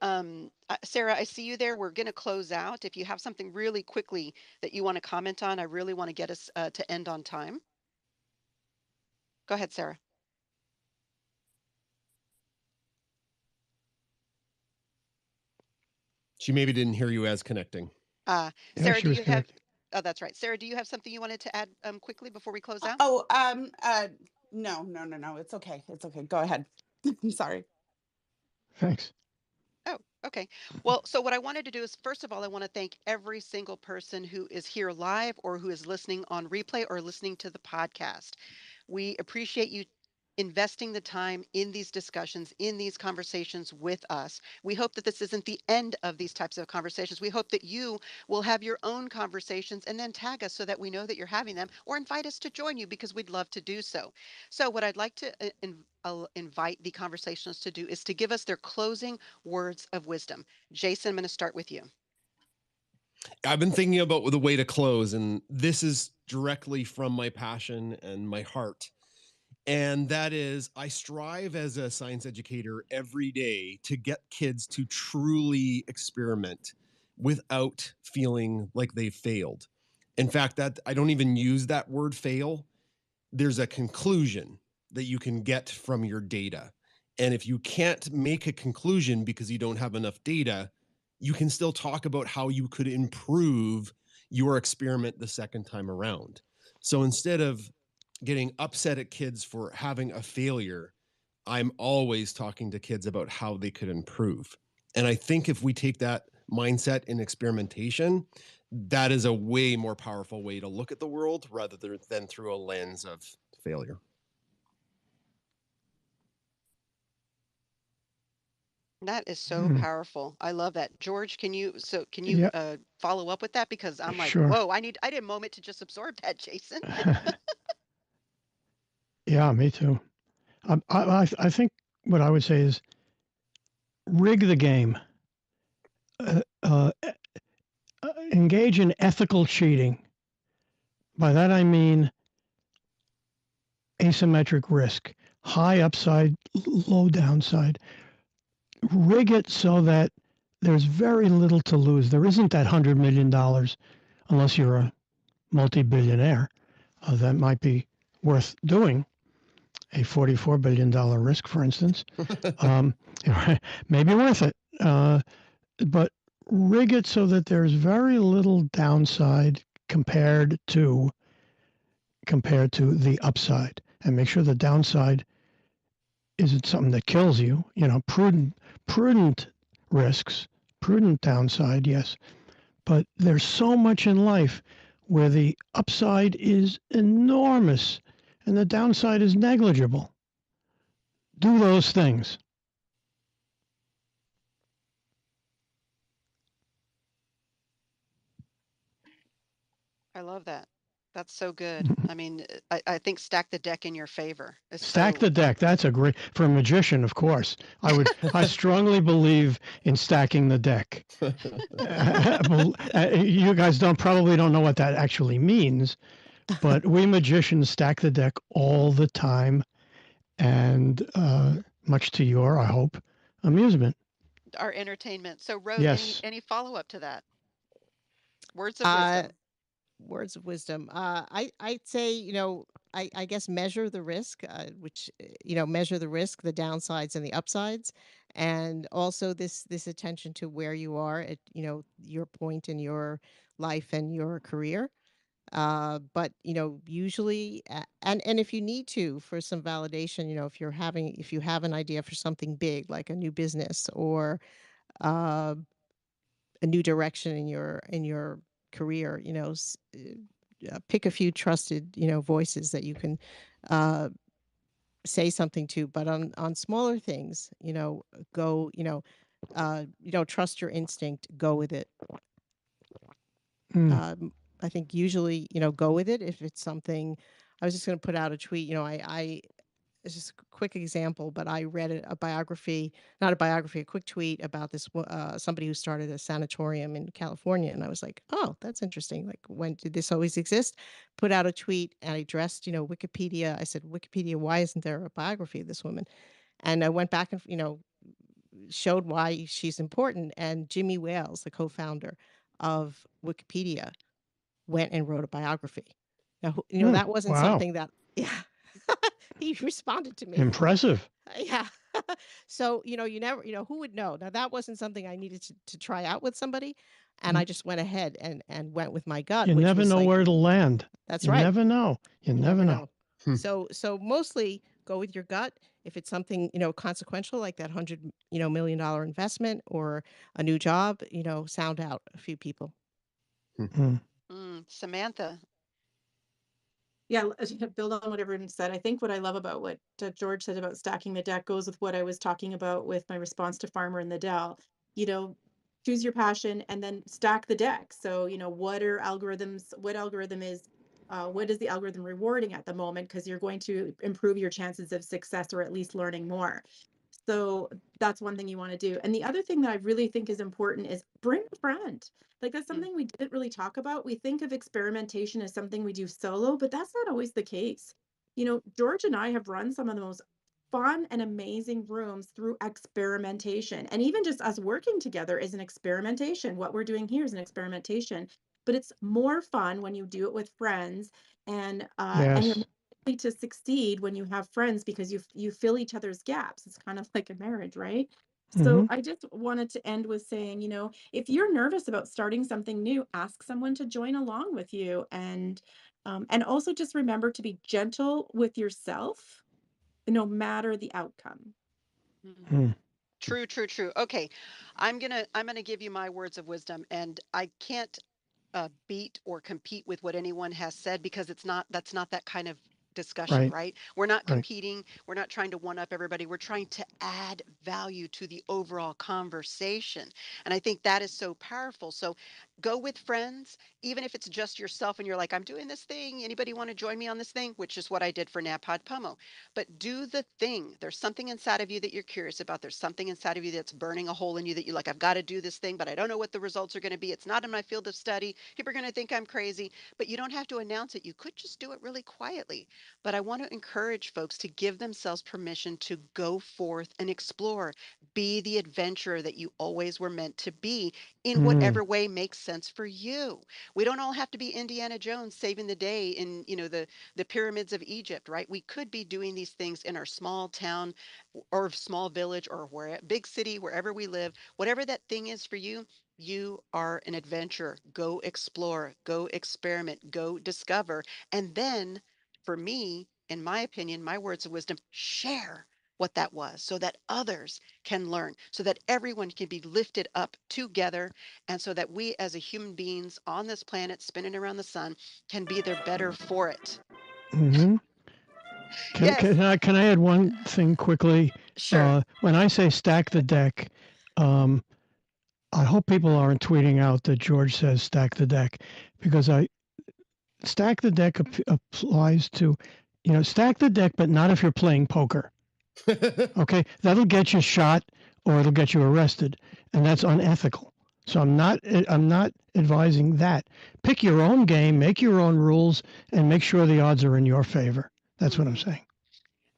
Sarah, I see you there. We're going to close out. If you have something really quickly that you want to comment on, I really want to get us to end on time. Go ahead, Sarah. She maybe didn't hear you as connecting. Yeah, Sarah, she do was you have, connected. oh, that's right. Sarah, do you have something you wanted to add quickly before we close out? Oh, no, no, no, no. It's okay. It's okay. Go ahead. I'm sorry. Thanks. Oh, okay. Well, so what I wanted to do is, first of all, I want to thank every single person who is here live or who is listening on replay or listening to the podcast. We appreciate you investing the time in these discussions, in these conversations with us. We hope that this isn't the end of these types of conversations. We hope that you will have your own conversations and then tag us so that we know that you're having them or invite us to join you because we'd love to do so. So, what I'd like to invite the conversationalists to do is to give us their closing words of wisdom. Jason, I'm going to start with you. I've been thinking about the way to close, and this is directly from my passion and my heart. And that is, I strive as a science educator every day to get kids to truly experiment without feeling like they've failed. In fact, that I don't even use that word fail. There's a conclusion that you can get from your data. And if you can't make a conclusion because you don't have enough data, you can still talk about how you could improve your experiment the second time around. So instead of getting upset at kids for having a failure, I'm always talking to kids about how they could improve. And I think if we take that mindset in experimentation, that is a way more powerful way to look at the world rather than through a lens of failure. That is so powerful. I love that. George, can you Yeah, follow up with that? Because I'm like, sure. whoa, I need a moment to just absorb that, Jason. Yeah, me too. I think what I would say is rig the game. Uh, uh, engage in ethical cheating. By that I mean asymmetric risk, high upside, low downside. Rig it so that there's very little to lose. There isn't that $100 million unless you're a multi-billionaire. That might be worth doing. A $44 billion risk, for instance, maybe worth it. But rig it so that there's very little downside compared to the upside, and make sure the downside isn't something that kills you. Prudent risks, prudent downside, yes. But there's so much in life where the upside is enormous and the downside is negligible. Do those things. I love that. That's so good. I mean, I think stack the deck in your favor is Stack so. the deck. That's a great for a magician, of course. I strongly believe in stacking the deck. You guys probably don't know what that actually means, but we magicians stack the deck all the time, and much to your, I hope, amusement. Our entertainment. So, Rose, Yes. any follow up to that? Words of Uh, wisdom. Words of wisdom. I'd say, I guess measure the risk, which measure the risk, the downsides and the upsides, and also this attention to where you are at your point in your life and your career. But usually, and if you need to for some validation, if you have an idea for something big like a new business or uh, a new direction in your career, pick a few trusted voices that you can uh, say something to. But on smaller things, go trust your instinct, go with it. Mm. I think usually go with it if it's something. I was just going to put out a tweet. It's just a quick example, but I read a biography, not a biography, a quick tweet about this somebody who started a sanatorium in California, and I was like, oh, that's interesting. Like, when did this always exist? Put out a tweet and I addressed Wikipedia. I said, Wikipedia, why isn't there a biography of this woman? And I went back and showed why she's important. And Jimmy Wales, the co-founder of Wikipedia, went and wrote a biography. Now, that wasn't wow. something that, yeah. He responded to me. Impressive. Yeah. So, you never, who would know? Now, that wasn't something I needed to try out with somebody. And I just went ahead and went with my gut. You which never was know like, where it'll land. That's you right. Never know. You never know. So mostly go with your gut. If it's something, consequential, like that $100 million investment or a new job, sound out a few people. Samantha. Yeah, build on what everyone said. I think what I love about what George said about stacking the deck goes with what I was talking about with my response to Farmer in the Dell. Choose your passion and then stack the deck. So, what algorithm is what is the algorithm rewarding at the moment? Because you're going to improve your chances of success or at least learning more. So that's one thing you want to do. And the other thing that I really think is important is bring a friend. Like, that's something we didn't really talk about. We think of experimentation as something we do solo, but that's not always the case. George and I have run some of the most fun and amazing rooms through experimentation. And even just us working together is an experimentation. What we're doing here is an experimentation, but it's more fun when you do it with friends, and you're Yes. likely to succeed when you have friends because you fill each other's gaps. It's kind of like a marriage, right? So I just wanted to end with saying, if you're nervous about starting something new, ask someone to join along with you, and also just remember to be gentle with yourself, no matter the outcome. True, true, true. Okay, I'm gonna give you my words of wisdom, and I can't beat or compete with what anyone has said, because that's not that kind of discussion, right? We're not competing. We're not trying to one up everybody. We're trying to add value to the overall conversation. And I think that is so powerful. So go with friends, even if it's just yourself and you're like, I'm doing this thing. Anybody want to join me on this thing? Which is what I did for Napod Pomo. But do the thing. There's something inside of you that you're curious about. There's something inside of you that's burning a hole in you that you're like, I've got to do this thing, but I don't know what the results are going to be. It's not in my field of study. People are going to think I'm crazy, but you don't have to announce it. You could just do it really quietly. But I want to encourage folks to give themselves permission to go forth and explore. Be the adventurer that you always were meant to be, in whatever way makes sense for you. We don't all have to be Indiana Jones saving the day in, the pyramids of Egypt, right? We could be doing these things in our small town or small village or big city, wherever we live. Whatever that thing is for you, you are an adventurer. Go explore, go experiment, go discover. And then, for me, in my opinion, my words of wisdom, share what that was so that others can learn, so that everyone can be lifted up together, and so that we as a human beings on this planet spinning around the sun can be there better for it. Can I add one thing quickly? Sure. When I say stack the deck, I hope people aren't tweeting out that George says stack the deck, because stack the deck applies to, stack the deck, but not if you're playing poker. Okay, that'll get you shot or it'll get you arrested, and that's unethical. So I'm not advising that. Pick your own game, make your own rules, and make sure the odds are in your favor. That's what I'm saying.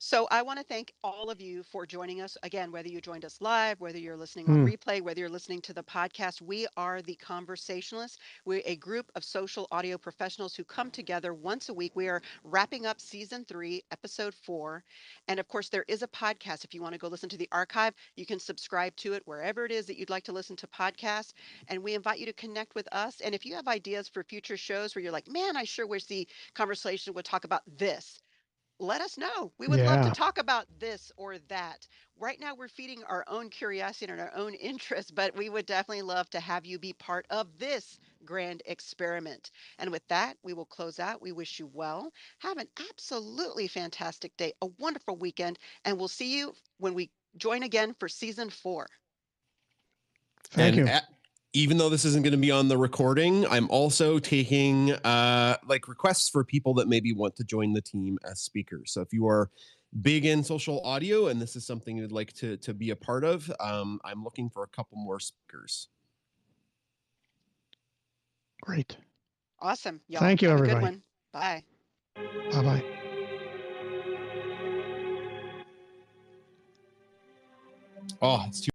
So I want to thank all of you for joining us. Again, whether you joined us live, whether you're listening on replay, whether you're listening to the podcast, we are the Conversationalists. We're a group of social audio professionals who come together once a week. We are wrapping up season 3, episode 4. And of course, there is a podcast. If you want to go listen to the archive, you can subscribe to it wherever it is that you'd like to listen to podcasts. And we invite you to connect with us. And if you have ideas for future shows where you're like, man, I sure wish the conversation would talk about this, let us know. We would love to Yeah. talk about this or that. Right now, we're feeding our own curiosity and our own interest, but we would definitely love to have you be part of this grand experiment. And with that, we will close out. We wish you well. Have an absolutely fantastic day, a wonderful weekend, and we'll see you when we join again for season 4. Thank you. Even though this isn't going to be on the recording, I'm also taking like requests for people that maybe want to join the team as speakers. So if you are big in social audio and this is something you'd like to be a part of, I'm looking for a couple more speakers. Great. Awesome. Y'all Thank you, have everybody. a good one. Bye. Bye-bye. Oh, it's too